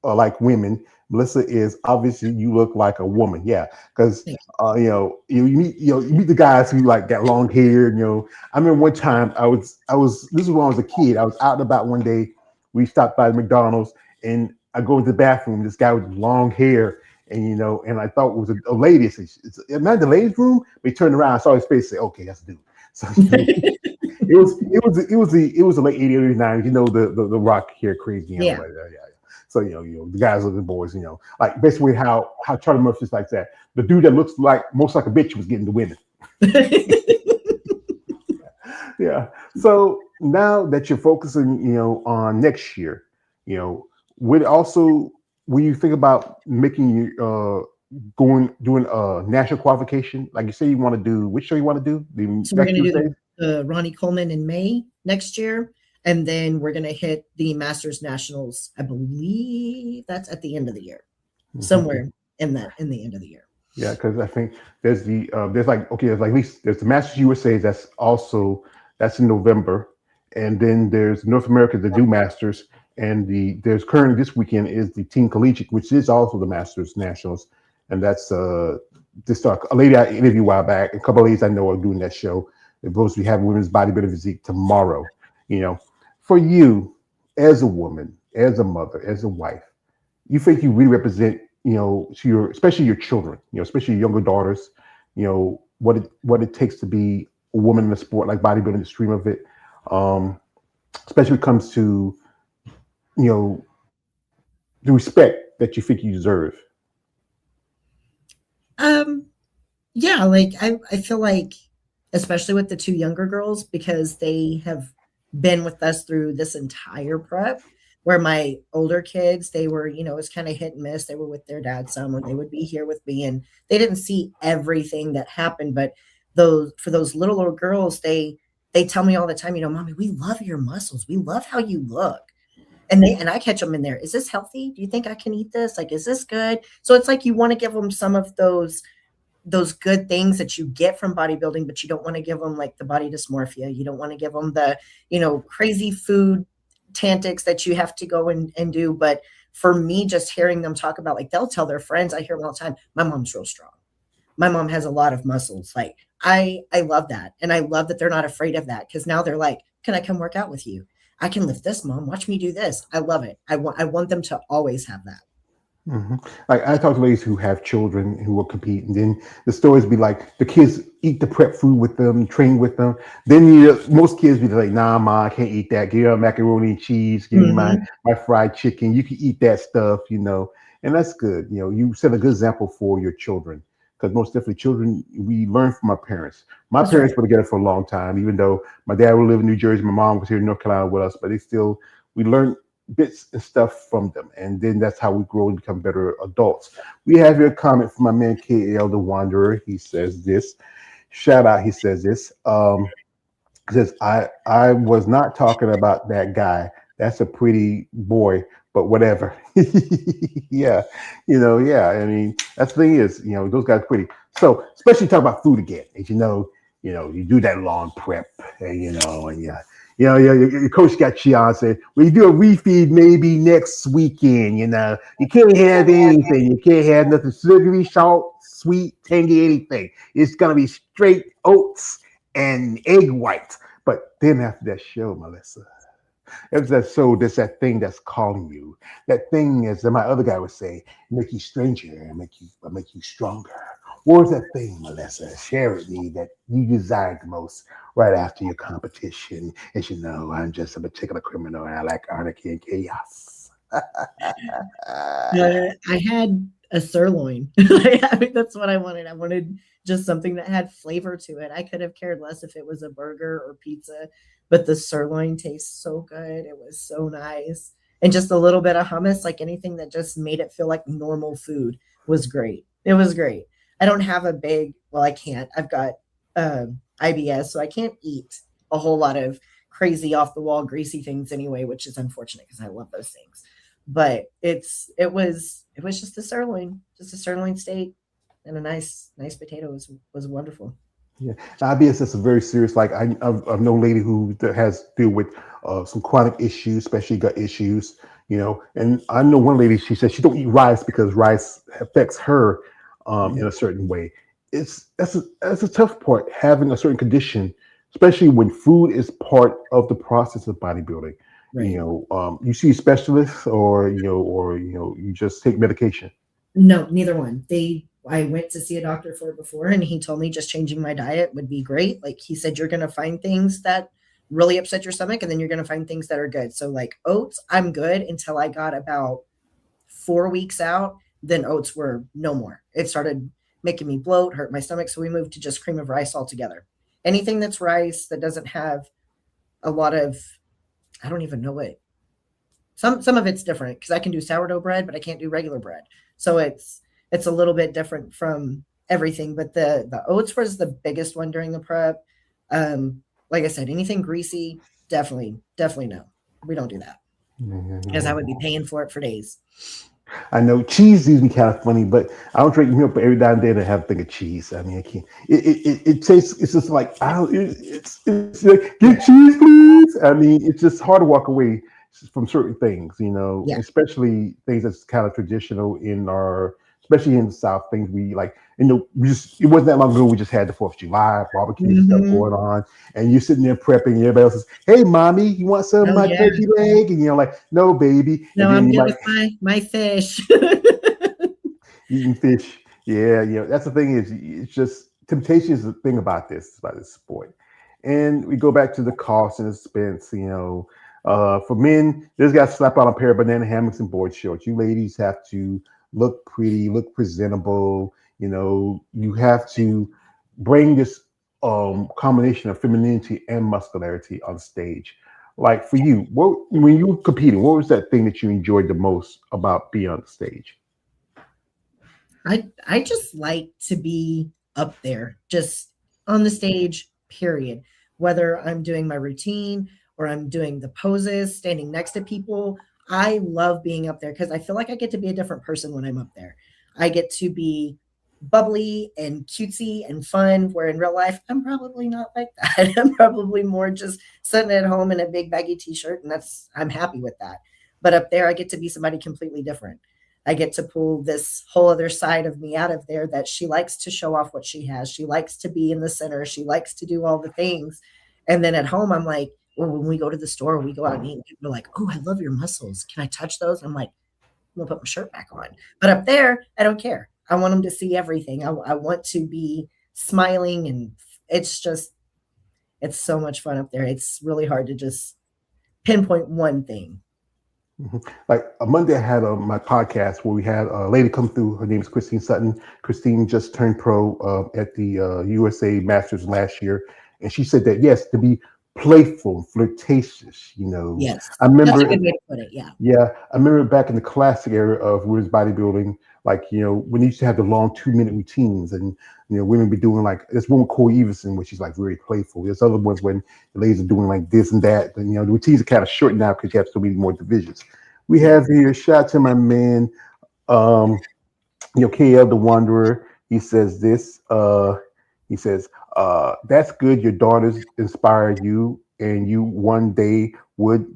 like women. Melissa is obviously you look like a woman. Yeah, because Thank you meet the guys who like got long hair. I remember one time I was this is when I was a kid. I was out and about one day. We stopped by McDonald's and I go into the bathroom. This guy with long hair, and I thought it was a lady. It's not the ladies' room. But he turned around, I saw his face, say, "Okay, that's a dude." So you. it was the late 80s, early 90s. The rock hair crazy, Yeah. but yeah. So the guys looking boys, like basically how Charlie Murphy's like that. The dude that looks like most like a bitch was getting the women. Yeah. So now that you're focusing, on next year, you know, would also when you think about making you going doing a national qualification, like you say you want to do, which show you want to do the So we're next going to year, do say? the Ronnie Coleman in May next year. And then we're going to hit the Masters Nationals. I believe that's at the end of the year, Mhm. somewhere in the end of the year. Yeah, because I think there's at least there's the Masters USA that's in November, and then there's North America the do Masters, and there's currently this weekend is the Team Collegiate, which is also the Masters Nationals, and that's this a lady I interviewed a while back, a couple of ladies I know are doing that show. They're supposed to be having women's bodybuilding physique tomorrow. You know, for you as a woman, as a mother, as a wife, you think you really represent, to your especially your children, especially your younger daughters, what it takes to be a woman in a sport like bodybuilding, the stream of it, especially when it comes to you know the respect that you think you deserve. Um, Yeah, like I feel like, especially with the two younger girls, because they have been with us through this entire prep. Where my older kids, they were, it was kind of hit and miss. They were with their dad some, or they would be here with me, and they didn't see everything that happened. But those for those little girls, they tell me all the time, Mommy, we love your muscles. We love how you look. And I catch them in there. Is this healthy? Do you think I can eat this? Like, is this good? So it's like you want to give them some of those good things that you get from bodybuilding, but you don't want to give them like the body dysmorphia. You don't want to give them the, crazy food tantics that you have to go and do. But for me, just hearing them talk about, like, they'll tell their friends, I hear them all the time, my mom's real strong. My mom has a lot of muscles. Like, I love that. And I love that they're not afraid of that, because now they're like, can I come work out with you? I can lift this, mom. Watch me do this. I love it. I want them to always have that. hmm Like I talk to ladies who have children who will compete, and then the stories be like the kids eat the prep food with them, train with them. Then most kids be like, "Nah, ma, I can't eat that. Give me macaroni and cheese. Give me my Mhm. my fried chicken. You can eat that stuff, and that's good. You set a good example for your children because most definitely children we learn from our parents. My That's right. parents were together for a long time, even though my dad would live in New Jersey, my mom was here in North Carolina with us, but they still we learned bits and stuff from them. And then that's how we grow and become better adults. We have here a comment from my man KL the Wanderer. He says this. Shout out, he says this. He says, I was not talking about that guy. That's a pretty boy, but whatever. Yeah. Yeah. I mean, that's the thing is, those guys are pretty. So especially talk about food again. As you do that long prep and yeah. Your coach got Chion said, "Well, you do a refeed maybe next weekend. You can't have anything. You can't have nothing sugary, salt, sweet, tangy, anything. It's gonna be straight oats and egg whites." But then after that show, Melissa, it's that show, that's that thing that's calling you. That thing, as my other guy would say, make you stranger and make you stronger. What was that thing, Melissa? Share with me that you desired the most right after your competition. As you know, I'm just a particular criminal and I like anarchy and chaos. I had a sirloin. Like, I mean, that's what I wanted. I wanted just something that had flavor to it. I could have cared less if it was a burger or pizza, but the sirloin tastes so good. It was so nice. And just a little bit of hummus, like anything that just made it feel like normal food, was great. It was great. I don't have a big, well, I can't. I've got IBS, so I can't eat a whole lot of crazy off the wall greasy things anyway, which is unfortunate because I love those things. But it was just a sirloin steak and a nice potato was wonderful. Yeah, IBS is a very serious. Like I've known a lady who has to deal with some chronic issues, especially gut issues. And I know one lady. She said she don't eat rice because rice affects her Mhm. in a certain way. That's a tough part having a certain condition, especially when food is part of the process of bodybuilding. Right. You see specialists, or you just take medication. No, neither one. I went to see a doctor for it before, and he told me just changing my diet would be great. Like, he said, you're gonna find things that really upset your stomach, and then you're gonna find things that are good. So, like, oats, I'm good until I got about 4 weeks out. Then oats were no more. It started making me bloat, hurt my stomach. So we moved to just cream of rice altogether. Anything that's rice that doesn't have a lot of, I don't even know what, some of it's different because I can do sourdough bread, but I can't do regular bread. So it's a little bit different from everything. But the oats was the biggest one during the prep. Like I said, anything greasy, definitely no. We don't do that because I would be paying for it for days. I know cheese is kind of funny, but I don't drink milk. But every now and then I have a thing of cheese. I mean, I can't. It tastes. It's just like I don't. It's like get Yeah, cheese, please. I mean, it's just hard to walk away from certain things. yeah. Especially things that's kind of traditional in our, especially in the South. Things we like. It wasn't that long ago. We just had the Fourth of July barbecues and stuff Hmm. going on, and you're sitting there prepping, and everybody else is, "Hey, mommy, you want some of Oh my yeah. turkey leg?" And you're like, "No, baby." And No, then I'm you good might with my fish. eating fish. Yeah, that's the thing is it's just temptation is the thing about this sport. And we go back to the cost and expense, for men, there's got to slap on a pair of banana hammocks and board shorts. You ladies have to look pretty, look presentable. You have to bring this combination of femininity and muscularity on stage. Like for you, what when you were competing, what was that thing that you enjoyed the most about being on the stage? I just like to be up there, just on the stage, period. Whether I'm doing my routine or I'm doing the poses, standing next to people, I love being up there because I feel like I get to be a different person when I'm up there. I get to be bubbly and cutesy and fun, where in real life, I'm probably not like that. I'm probably more just sitting at home in a big baggy t-shirt, and I'm happy with that. But up there, I get to be somebody completely different. I get to pull this whole other side of me out of there, that she likes to show off what she has. She likes to be in the center. She likes to do all the things. And then at home, I'm like, or when we go to the store, we go out and eat, and people are like, oh, I love your muscles. Can I touch those? I'm like, I'm gonna put my shirt back on. But up there, I don't care. I want them to see everything. I want to be smiling, and it's just, it's so much fun up there. It's really hard to just pinpoint one thing. Mhm. Like a Monday, I had my podcast where we had a lady come through. Her name is Christine Sutton. Christine just turned pro at the USA Masters last year, and she said that yes, to be playful, flirtatious. Yes, I that's a remember, good way to put it. Yeah. yeah, I remember back in the classic era of women's bodybuilding, like when they used to have the long 2 minute routines, and women be doing like there's one with Corey Everson where she's like very playful. There's other ones when the ladies are doing like this and that. And the routines are kind of short now because you have so many more divisions. We Yeah. have here shout out to my man, um, KL the Wanderer. He says this. He says, "That's good. Your daughters inspire you, and you one day would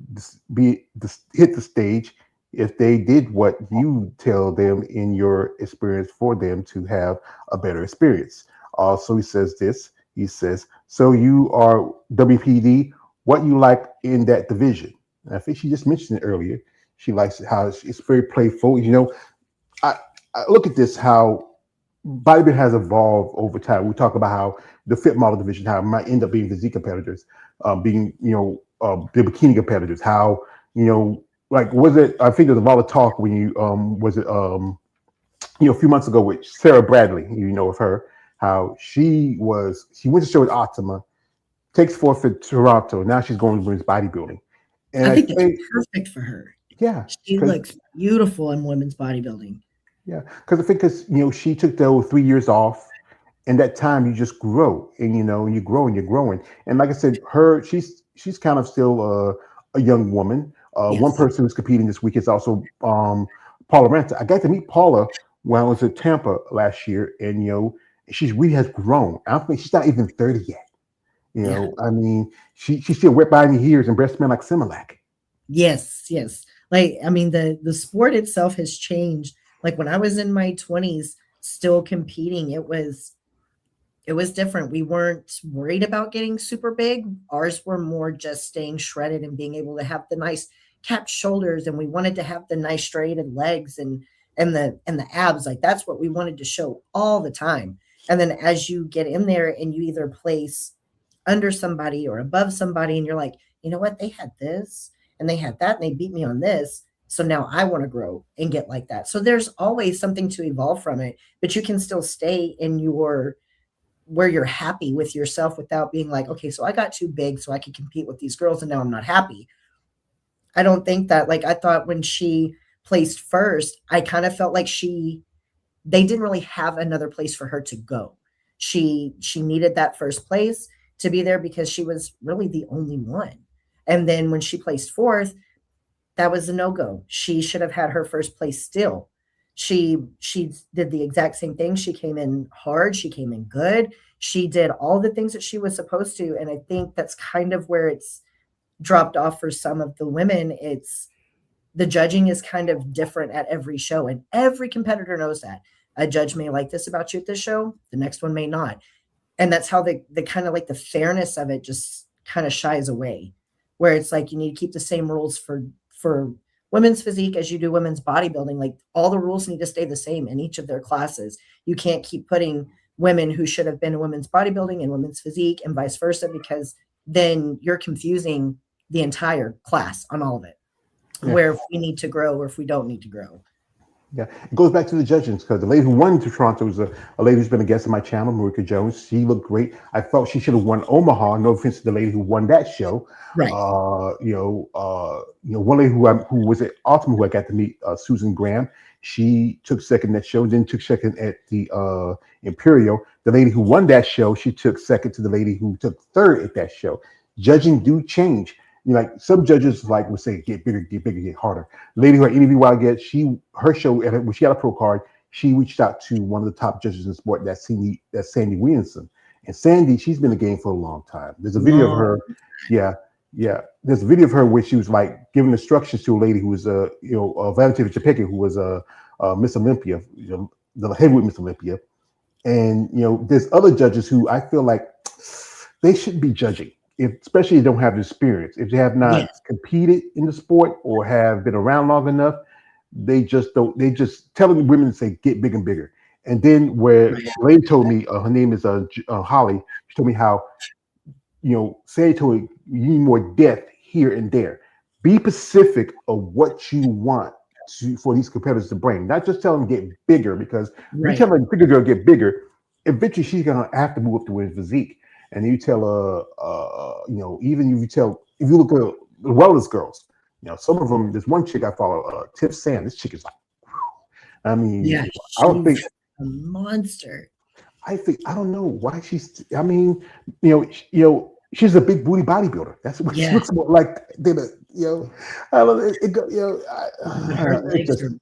hit the stage if they did what you tell them in your experience for them to have a better experience." Also, he says this. He says, "So you are WPD. What you like in that division?" And I think she just mentioned it earlier. She likes how it's very playful. I, I look at this how bodybuilding has evolved over time. We talk about how the fit model division, how it might end up being physique competitors, being the bikini competitors. How like was it? I think there's a lot of talk when you was it a few months ago with Sarah Bradley. Of her, how she went to show with Optima, takes forth for Toronto. Now she's going to women's bodybuilding, and I I think that's think perfect for her. yeah, She because looks beautiful in women's bodybuilding. yeah, because I think because she took the 3 years off, and that time you just grow, and and you grow and you're growing. And like I said, she's kind of still a young woman. One Yes. person who's competing this week is also Paula Ranta. I got to meet Paula when I was at Tampa last year, and she really has grown. I don't think she's not even 30 yet. Yeah. I mean, she's still wet behind the ears and breast man like Similac. Yes, yes. Like, I mean, the sport itself has changed. Like when I was in my 20s still competing, it was different. We weren't worried about getting super big. Ours were more just staying shredded and being able to have the nice capped shoulders, and we wanted to have the nice straightened legs and the abs. Like that's what we wanted to show all the time. And then as you get in there and you either place under somebody or above somebody, and you're like, you know what, they had this and they had that and they beat me on this, so now I want to grow and get like that. So there's always something to evolve from it, but you can still stay in your where you're happy with yourself without being like, okay, so I got too big so I could compete with these girls and now I'm not happy. I don't think that, like, I thought when she placed first, I kind of felt like they didn't really have another place for her to go. She needed that first place to be there because she was really the only one. And then when she placed fourth, that was a no-go. She should have had her first place still. She did the exact same thing. She came in hard, she came in good. She did all the things that she was supposed to, and I think that's kind of where it's dropped off for some of the women. It's the judging is kind of different at every show, and every competitor knows that. A judge may like this about you at this show, the next one may not. And that's how the kind of like the fairness of it just kind of shies away, where it's like you need to keep the same rules for women's physique as you do women's bodybuilding. Like all the rules need to stay the same in each of their classes. You can't keep putting women who should have been in women's bodybuilding and women's physique and vice versa, because then you're confusing the entire class on all of it, Yeah. where if we need to grow or if we don't need to grow. Yeah, it goes back to the judges because the lady who won to Toronto was a lady who's been a guest on my channel, Minica Jones. She looked great. I felt she should have won Omaha. No offense to the lady who won that show. Right. One lady who was at Ultimate who I got to meet, Susan Graham. She took second that show, then took second at the Imperial. The lady who won that show, she took second to the lady who took third at that show. Judging do change. Like some judges like would say, get bigger, get harder. Lady who I interviewed a while ago, her show when she got a pro card, she reached out to one of the top judges in the sport, that's Sandy Williamson. And Sandy, she's been in the game for a long time. There's a video of Long. her, yeah, yeah. There's a video of her where she was like giving instructions to a lady who was Valentina Chepeka, who was Miss Olympia, the heavyweight Miss Olympia. And there's other judges who I feel like they shouldn't be judging, especially if they don't have the experience. If they have not Yes. competed in the sport or have been around long enough, they just don't. They just telling women to say get big and bigger. And then where Right. the lady told me, her name is Holly. She told me how say to her, you need more depth here and there. Be specific of what you want for these competitors to bring. Not just tell them get bigger, because if you Right. tell a bigger girl get bigger, eventually she's gonna have to move up to win physique. And you tell her, even if you look at the wellness girls, some of them. There's one chick I follow, Tiff Sand. This chick is like, I Yeah. mean, I don't think She's a monster. I don't know why she's. I mean, she's a big booty bodybuilder. That's what she Yeah. looks more like than a. I don't know. Her It legs just. are,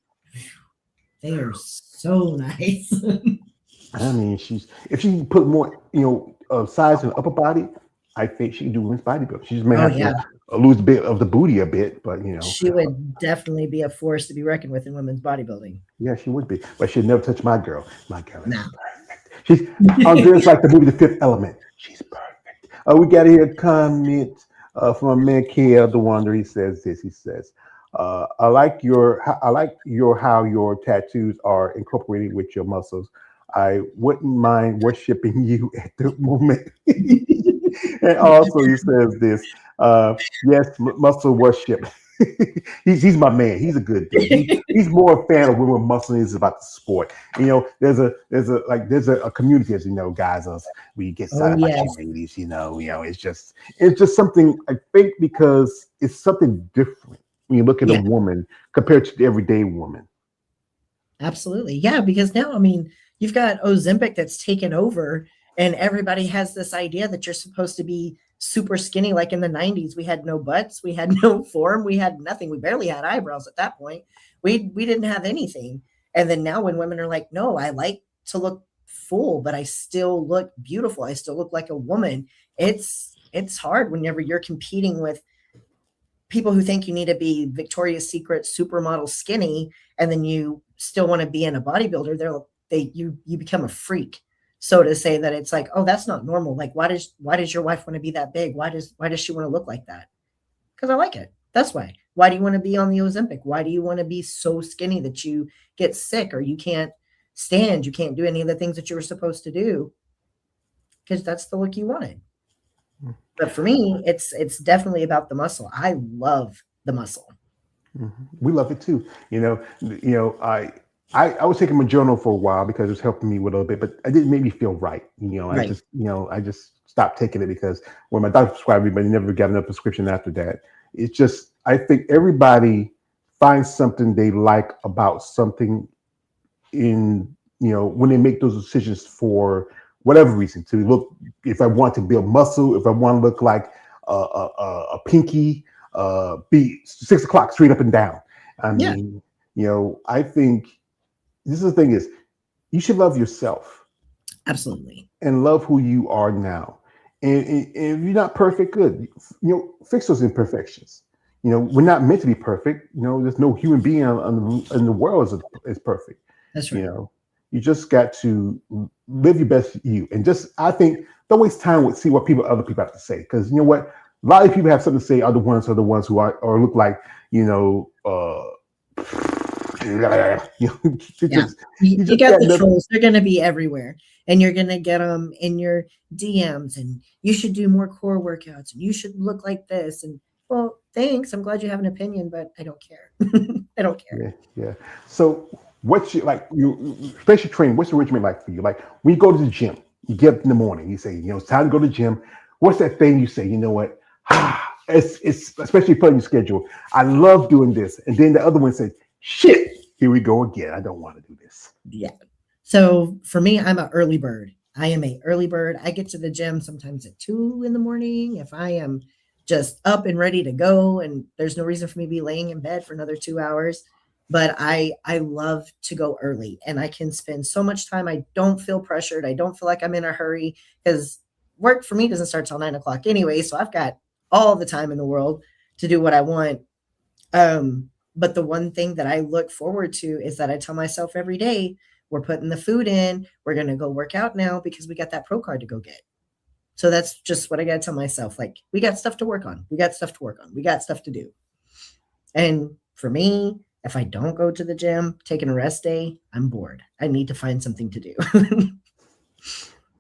they are so nice. I mean, if she put more, size in the upper body, I think she can do women's bodybuilding. She just may Oh have yeah. to lose a bit of the booty a bit, but She would definitely be a force to be reckoned with in women's bodybuilding. yeah, she would be. But she'd never touch my girl. My girl is No. perfect. She's on girls like the movie The Fifth Element. She's perfect. We got here a comment from a man K.L. the Wonder. He says this. He says, I like your how your tattoos are incorporated with your muscles. I wouldn't mind worshiping you at the moment. And also, he says this. Yes, muscle worship. He's my man. He's a good dude. He's more a fan of women muscle than he is about the sport. There's a community, as you know, guys. We get Oh excited about you yes. ladies. It's just something I think because it's something different when you look at a Yeah. woman compared to the everyday woman. Absolutely. Yeah, because now, I mean, you've got Ozempic that's taken over, and everybody has this idea that you're supposed to be super skinny. Like in the 90s, we had no butts, we had no form, we had nothing. We barely had eyebrows at that point. We didn't have anything. And then now when women are like, no, I like to look full, but I still look beautiful. I still look like a woman. It's hard whenever you're competing with people who think you need to be Victoria's Secret supermodel skinny, and then you still want to be in a bodybuilder. You become a freak. So to say that it's like, oh, that's not normal. Like, why does your wife want to be that big? Why does she want to look like that? Because I like it. That's why. Why do you want to be on the Ozempic? Why do you want to be so skinny that you get sick or you can't stand? You can't do any of the things that you were supposed to do because that's the look you wanted. But for me, it's definitely about the muscle. I love the muscle. Mhm. We love it too. I was taking my journal for a while because it was helping me with a little bit, but it didn't make me feel right. Right. I just stopped taking it because when my doctor prescribed me, but he never got another prescription after that. It's just I think everybody finds something they like about something in when they make those decisions for whatever reason to look. If I want to build muscle, if I want to look like a pinky, be 6 o'clock straight up and down. I Yeah, mean, I think this is the thing is you should love yourself absolutely. and love who you are now. And if you're not perfect, good. Fix those imperfections. We're not meant to be perfect. There's no human being in the world is perfect. That's You right. know, you just got to live your best you, and just I think don't waste time with see what other people have to say, because you know what, a lot of people have something to say. Are the ones who are or look like you Yeah. just You, you you just got got the nothing. trolls. They're going to be everywhere. And you're going to get them in your DMs. And you should do more core workouts. And you should look like this. And well, thanks. I'm glad you have an opinion, but I don't care. I don't care. Yeah, yeah. So What's your like you especially training? What's the regimen like for you? Like when you go to the gym, you get up in the morning, you say, it's time to go to the gym. What's that thing you say? You know what? It's especially putting your schedule. I love doing this, and then the other one says, "Shit, here we go again. I don't want to do this." Yeah. So for me, I'm an early bird. I am a early bird. I get to the gym sometimes at 2 in the morning if I am just up and ready to go, and there's no reason for me to be laying in bed for another 2 hours. But I love to go early, and I can spend so much time. I don't feel pressured. I don't feel like I'm in a hurry because work for me doesn't start till 9 o'clock anyway. So I've got all the time in the world to do what I want. But the one thing that I look forward to is that I tell myself every day, we're putting the food in, we're going to go work out now because we got that pro card to go get. So that's just what I got to tell myself. Like, we got stuff to work on. We got stuff to work on. We got stuff to do. And for me, if I don't go to the gym, taking a rest day, I'm bored. I need to find something to do.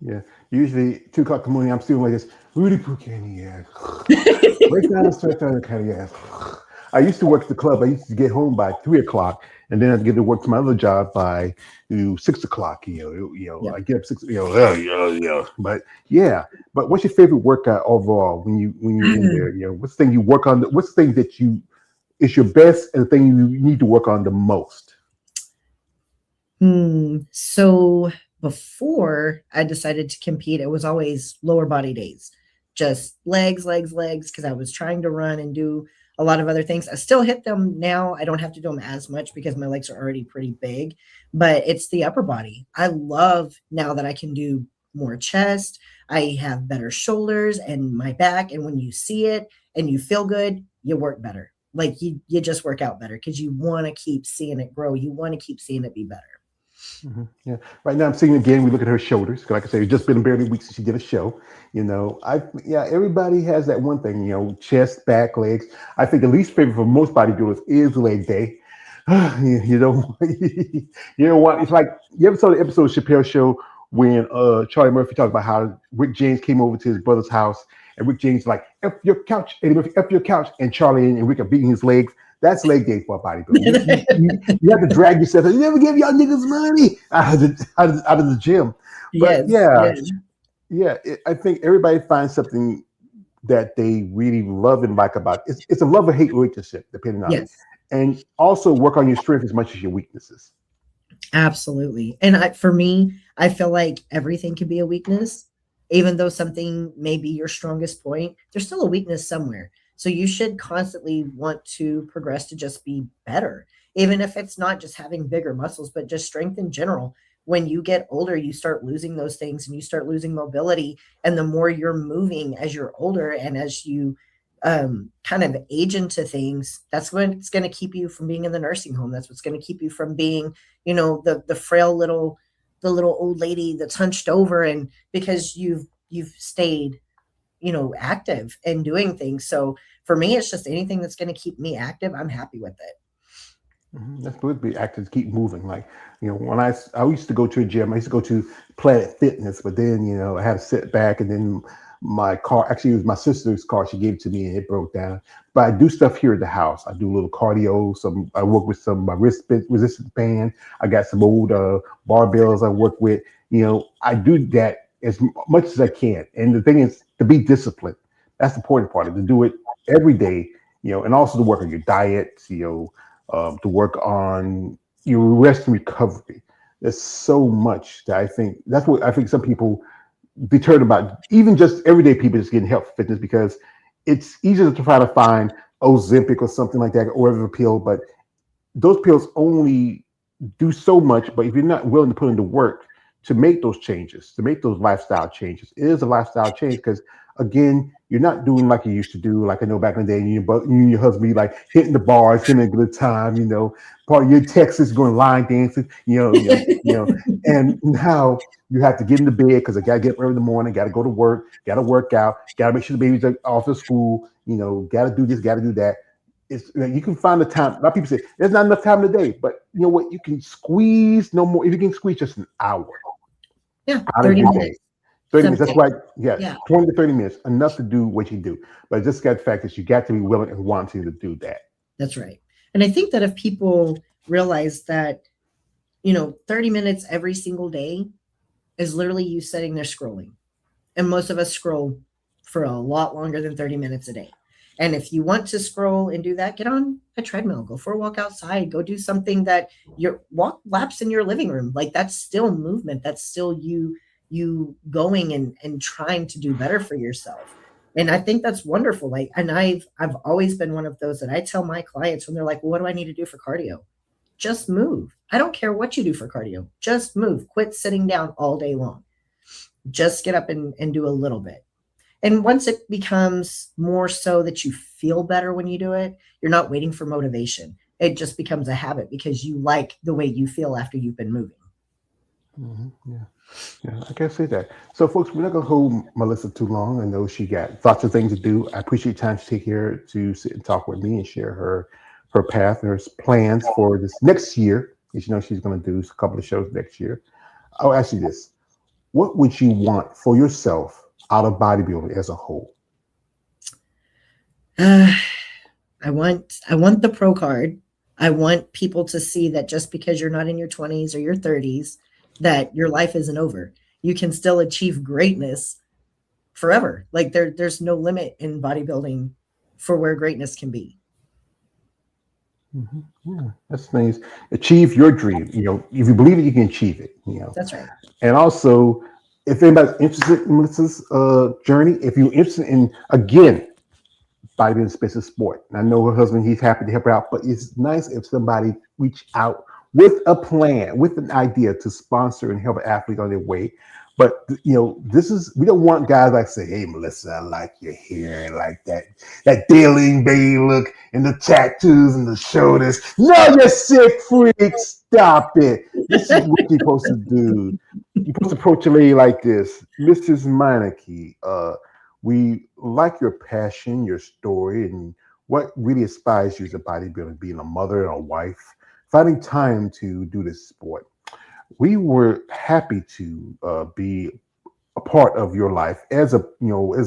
Yeah, usually 2 o'clock in the morning, I'm still like this. Rudy Pookie, yeah. Break down the stretch on the kind of yeah. I used to work at the club. I used to get home by 3 o'clock, and then I'd get to work to my other job by 6 o'clock. Yeah. I get up six. But yeah, but what's your favorite workout overall when you're in there? What's the thing you work on? What's the thing that you is your best and the thing you need to work on the most? So before I decided to compete, it was always lower body days, just legs, legs, legs, because I was trying to run and do a lot of other things. I still hit them now. I don't have to do them as much because my legs are already pretty big, but it's the upper body. I love now that I can do more chest. I have better shoulders and my back. And when you see it and you feel good, you work better. Like you just work out better because you want to keep seeing it grow. You want to keep seeing it be better. Yeah. Right now, I'm seeing again. We look at her shoulders. 'Cause like I said, it's just been barely weeks since she did a show. Everybody has that one thing. Chest, back, legs. I think the least favorite for most bodybuilders is leg day. you don't. You don't want. It's like you ever saw the episode of Chappelle's Show when Charlie Murphy talked about how Rick James came over to his brother's house and Rick James like F your couch, Eddie Murphy, F your couch, and Charlie and Rick are beating his legs. That's leg day for a bodybuilder. You have to drag yourself. You never give y'all niggas money out of the gym. But Yes. yeah, Yes. yeah. I think everybody finds something that they really love and like about it. It's a love or hate relationship, depending on it. Yes. And also work on your strength as much as your weaknesses. Absolutely. And for me, I feel like everything can be a weakness. Even though something may be your strongest point, there's still a weakness somewhere. So you should constantly want to progress to just be better, even if it's not just having bigger muscles, but just strength in general. When you get older, you start losing those things and you start losing mobility. And the more you're moving as you're older and as you kind of age into things, that's when it's going to keep you from being in the nursing home. That's what's going to keep you from being, the frail little the little old lady that's hunched over, and because you've stayed, active and doing things. So for me, it's just anything that's going to keep me active. I'm happy with it. That's would be active. Keep moving. Like when I used to go to a gym. I used to go to Planet Fitness, but then I had to sit back, and then my car actually it was my sister's car. She gave it to me, and it broke down. But I do stuff here at the house. I do a little cardio. I work with some of my resistance band. I got some old barbells I work with. I do that as much as I can. And the thing is to be disciplined. That's the important part. To do it every day. And also to work on your diet. To work on your rest and recovery. There's so much that I think that's what I think some people deterred about, even just everyday people just getting health fitness because it's easier to try to find Ozempic or something like that or whatever pill, but those pills only do so much. But if you're not willing to put in the work to make those changes, to make those lifestyle changes, it is a lifestyle change because again, you're not doing like you used to do. Like I know back in the day, you and your husband be like hitting the bars, having a good time. Part of your Texas going line dancing. And now you have to get into bed because I gotta get up early in the morning, gotta go to work, gotta work out, gotta make sure the baby's off to school. Gotta do this, gotta do that. You can find the time. A lot of people say there's not enough time in the day, but you know what? You can squeeze no more. If you can squeeze just an hour Yeah, out of 30 your day. minutes. 30 minutes. That's Something. why, yeah, Yeah. 20 to 30 minutes, enough to do what you do. But just got the fact that you got to be willing and wanting to do that. That's right. And I think that if people realize that 30 minutes every single day is literally you sitting there scrolling. And most of us scroll for a lot longer than 30 minutes a day. And if you want to scroll and do that, get on a treadmill, go for a walk outside, go do something that your walk laps in your living room. Like that's still movement. That's still you going and trying to do better for yourself. And I think that's wonderful. Like, and I've always been one of those that I tell my clients when they're like, well, what do I need to do for cardio? Just move. I don't care what you do for cardio. Just move. Quit sitting down all day long. Just get up and do a little bit. And once it becomes more so that you feel better when you do it, you're not waiting for motivation. It just becomes a habit because you like the way you feel after you've been moving. Yeah. Yeah, I can't say that. So, folks, we're not going to hold Melissa too long. I know she got lots of things to do. I appreciate time to take here to sit and talk with me and share her path and her plans for this next year. As you know, she's going to do a couple of shows next year. I'll ask you this: what would you want for yourself out of bodybuilding as a whole? Uh, I want the pro card. I want people to see that just because you're not in your 20s or your 30s, that your life isn't over. You can still achieve greatness forever. Like there's no limit in bodybuilding for where greatness can be. Yeah, that's nice. Achieve your dream. If you believe it, you can achieve it. That's right. And also, if anybody's interested in Melissa's journey, if you're interested in again bodybuilding space of sport. And I know her husband, he's happy to help her out, but it's nice if somebody reach out with a plan, with an idea to sponsor and help an athlete on their way. But we don't want guys like say, "Hey, Melissa, I like your hair, and like that Daily Bay look, and the tattoos and the shoulders." No, you sick freak! Stop it. This is what you're supposed to do. You're supposed to approach a lady like this, Mrs. Minica. We like your passion, your story, and what really inspires you as a bodybuilder, being a mother and a wife, finding time to do this sport. We were happy to be a part of your life as a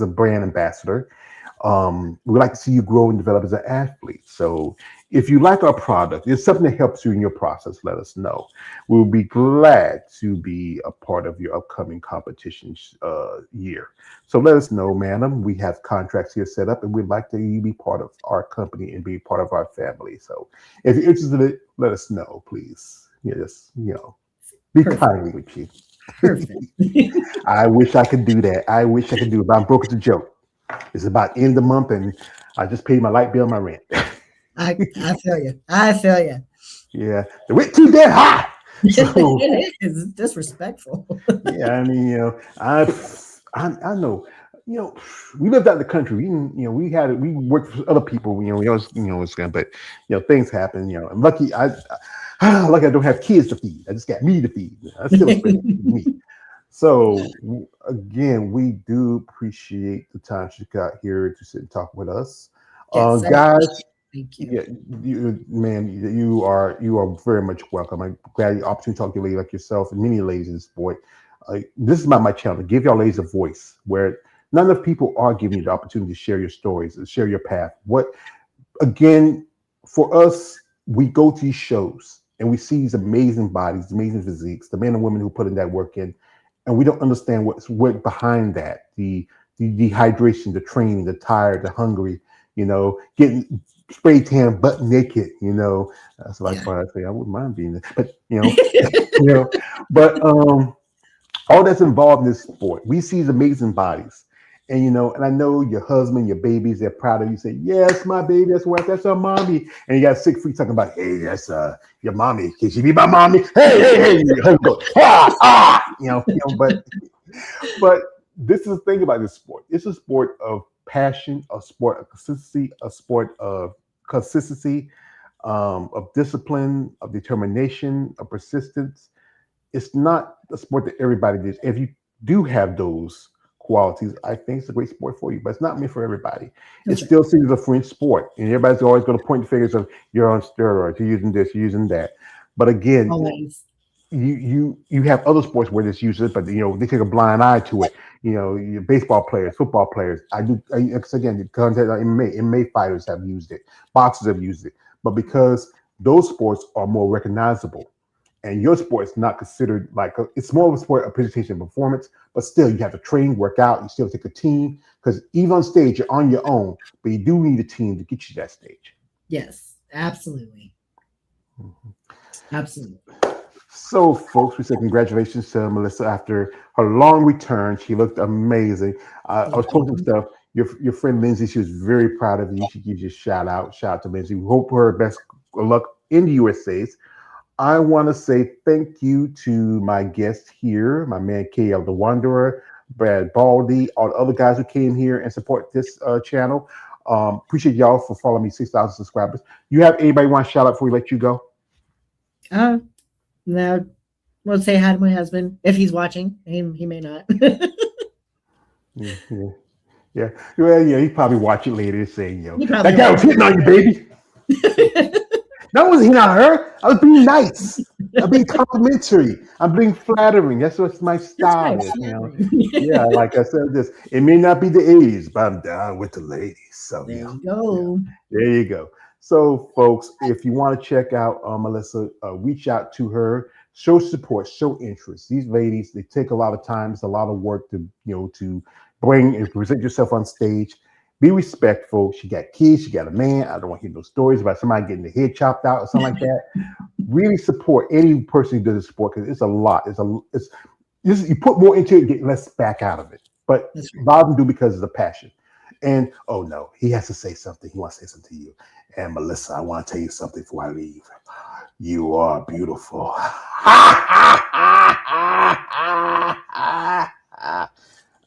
brand ambassador. We'd like to see you grow and develop as an athlete. So if you like our product, it's something that helps you in your process, let us know. We'll be glad to be a part of your upcoming competition year. So let us know, madam. We have contracts here set up, and we'd like to you be part of our company and be part of our family. So if you're interested in it, let us know, please. Be Perfect. kind with you. Perfect. I wish I could do that. I wish I could do it, but I'm broke as a joke. It's about end of the month, and I just paid my light bill and my rent. I feel you. I feel you. Yeah, the rent too damn high. So It is disrespectful. yeah, I mean, I know. We lived out in the country. We worked for other people. We always, it's gonna, but things happen. I'm lucky. Lucky I don't have kids to feed. I just got me to feed. I still expect me. So again, we do appreciate the time she got here to sit and talk with us, Yes, I guys. appreciate it. Thank you. Yeah, you are very much welcome. I'm glad the opportunity to talk to a lady like yourself and many ladies in sport. This is my channel to give y'all ladies a voice where none of people are giving you the opportunity to share your stories and share your path. What again for us, we go to these shows and we see these amazing bodies, amazing physiques, the men and women who put in that work in, and we don't understand what's behind that. The dehydration, the training, the tired, the hungry, getting spray tan butt naked, That's like Yeah. why I say I wouldn't mind being there. But you know, but all that's involved in this sport. We see these amazing bodies. And I know your husband, your babies, they're proud of you. Say, yes, my baby, that's wife, that's our mommy. And you got sick freak talking about, hey, that's your mommy. Can she be my mommy? Hey, go, but this is the thing about this sport. It's a sport of passion, a sport of consistency, of discipline, of determination, of persistence. It's not a sport that everybody does. If you do have those qualities, I think it's a great sport for you, but it's not meant for everybody. It's That's right. still seen as a fringe sport, and everybody's always going to point the fingers of you're on steroids, you're using this, you're using that. But again, Always. you have other sports where this uses it, but they take a blind eye to it. Your baseball players, football players. Because again, the content MMA fighters have used it, boxers have used it, but because those sports are more recognizable and your sport is not considered like it's more of a sport of presentation and performance, but still you have to train, work out, you still take a team because even on stage you're on your own, but you do need a team to get you to that stage. Yes, absolutely. Absolutely. So, folks, we say congratulations to Melissa after her long return. She looked amazing. I was Thank posting you. stuff. Your friend Lindsay, she was very proud of you. She gives you a shout out. Shout out to Lindsay. We hope her best luck in the USA's. I want to say thank you to my guest here, my man KL the Wanderer, Brad Baldy, all the other guys who came here and support this channel. Appreciate y'all for following me, 6,000 subscribers. You have anybody want to shout out before we let you go? Uh, now, we'll say hi to my husband if he's watching. He may not. Yeah, yeah, yeah. Well, yeah, he probably watch it later and say, yo, He that probably guy was hitting on you, baby. will. That wasn't hitting on her. I was being nice. I'm being complimentary. I'm being flattering. That's what my That's my style is, you know. Yeah, flattering. like I said, this it may not be the 80s, but I'm down with the ladies. So There yeah, you yeah. go. There you go. So, folks, if you want to check out Melissa, reach out to her. Show support, show interest. These ladies, they take a lot of time. It's a lot of work to to bring and present yourself on stage. Be respectful. She got kids. She got a man. I don't want to hear no stories about somebody getting their head chopped out or something like that. Really support any person who does sport because it's a lot. You put more into it, get less back out of it. But That's a lot of them do because of the passion. And oh no, he has to say something. He wants to say something to you. And Melissa, I want to tell you something before I leave. You are beautiful.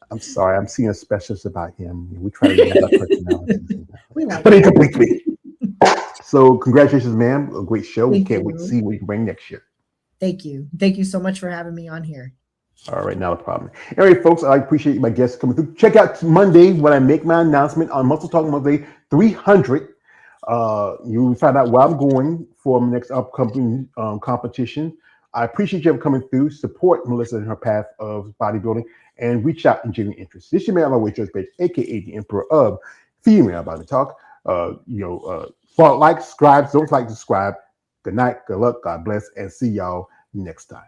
I'm sorry, I'm seeing a specialist about him. We try to use our right. personalities, We like but he it. completes me. So congratulations, ma'am. A great show. We Thank can't wait to you. see what you can bring next year. Thank you. Thank you so much for having me on here. All right, not a problem. All right, folks, I appreciate my guests coming through. Check out Monday when I make my announcement on Muscle Talk Monday 300. You will find out where I'm going for my next upcoming competition. I appreciate you coming through. Support Melissa in her path of bodybuilding and reach out and genuine interest. This is your man, always George Page, aka the Emperor of Female Body Talk. Follow, like, subscribe. Don't like, subscribe. Good night, good luck, God bless, and see y'all next time.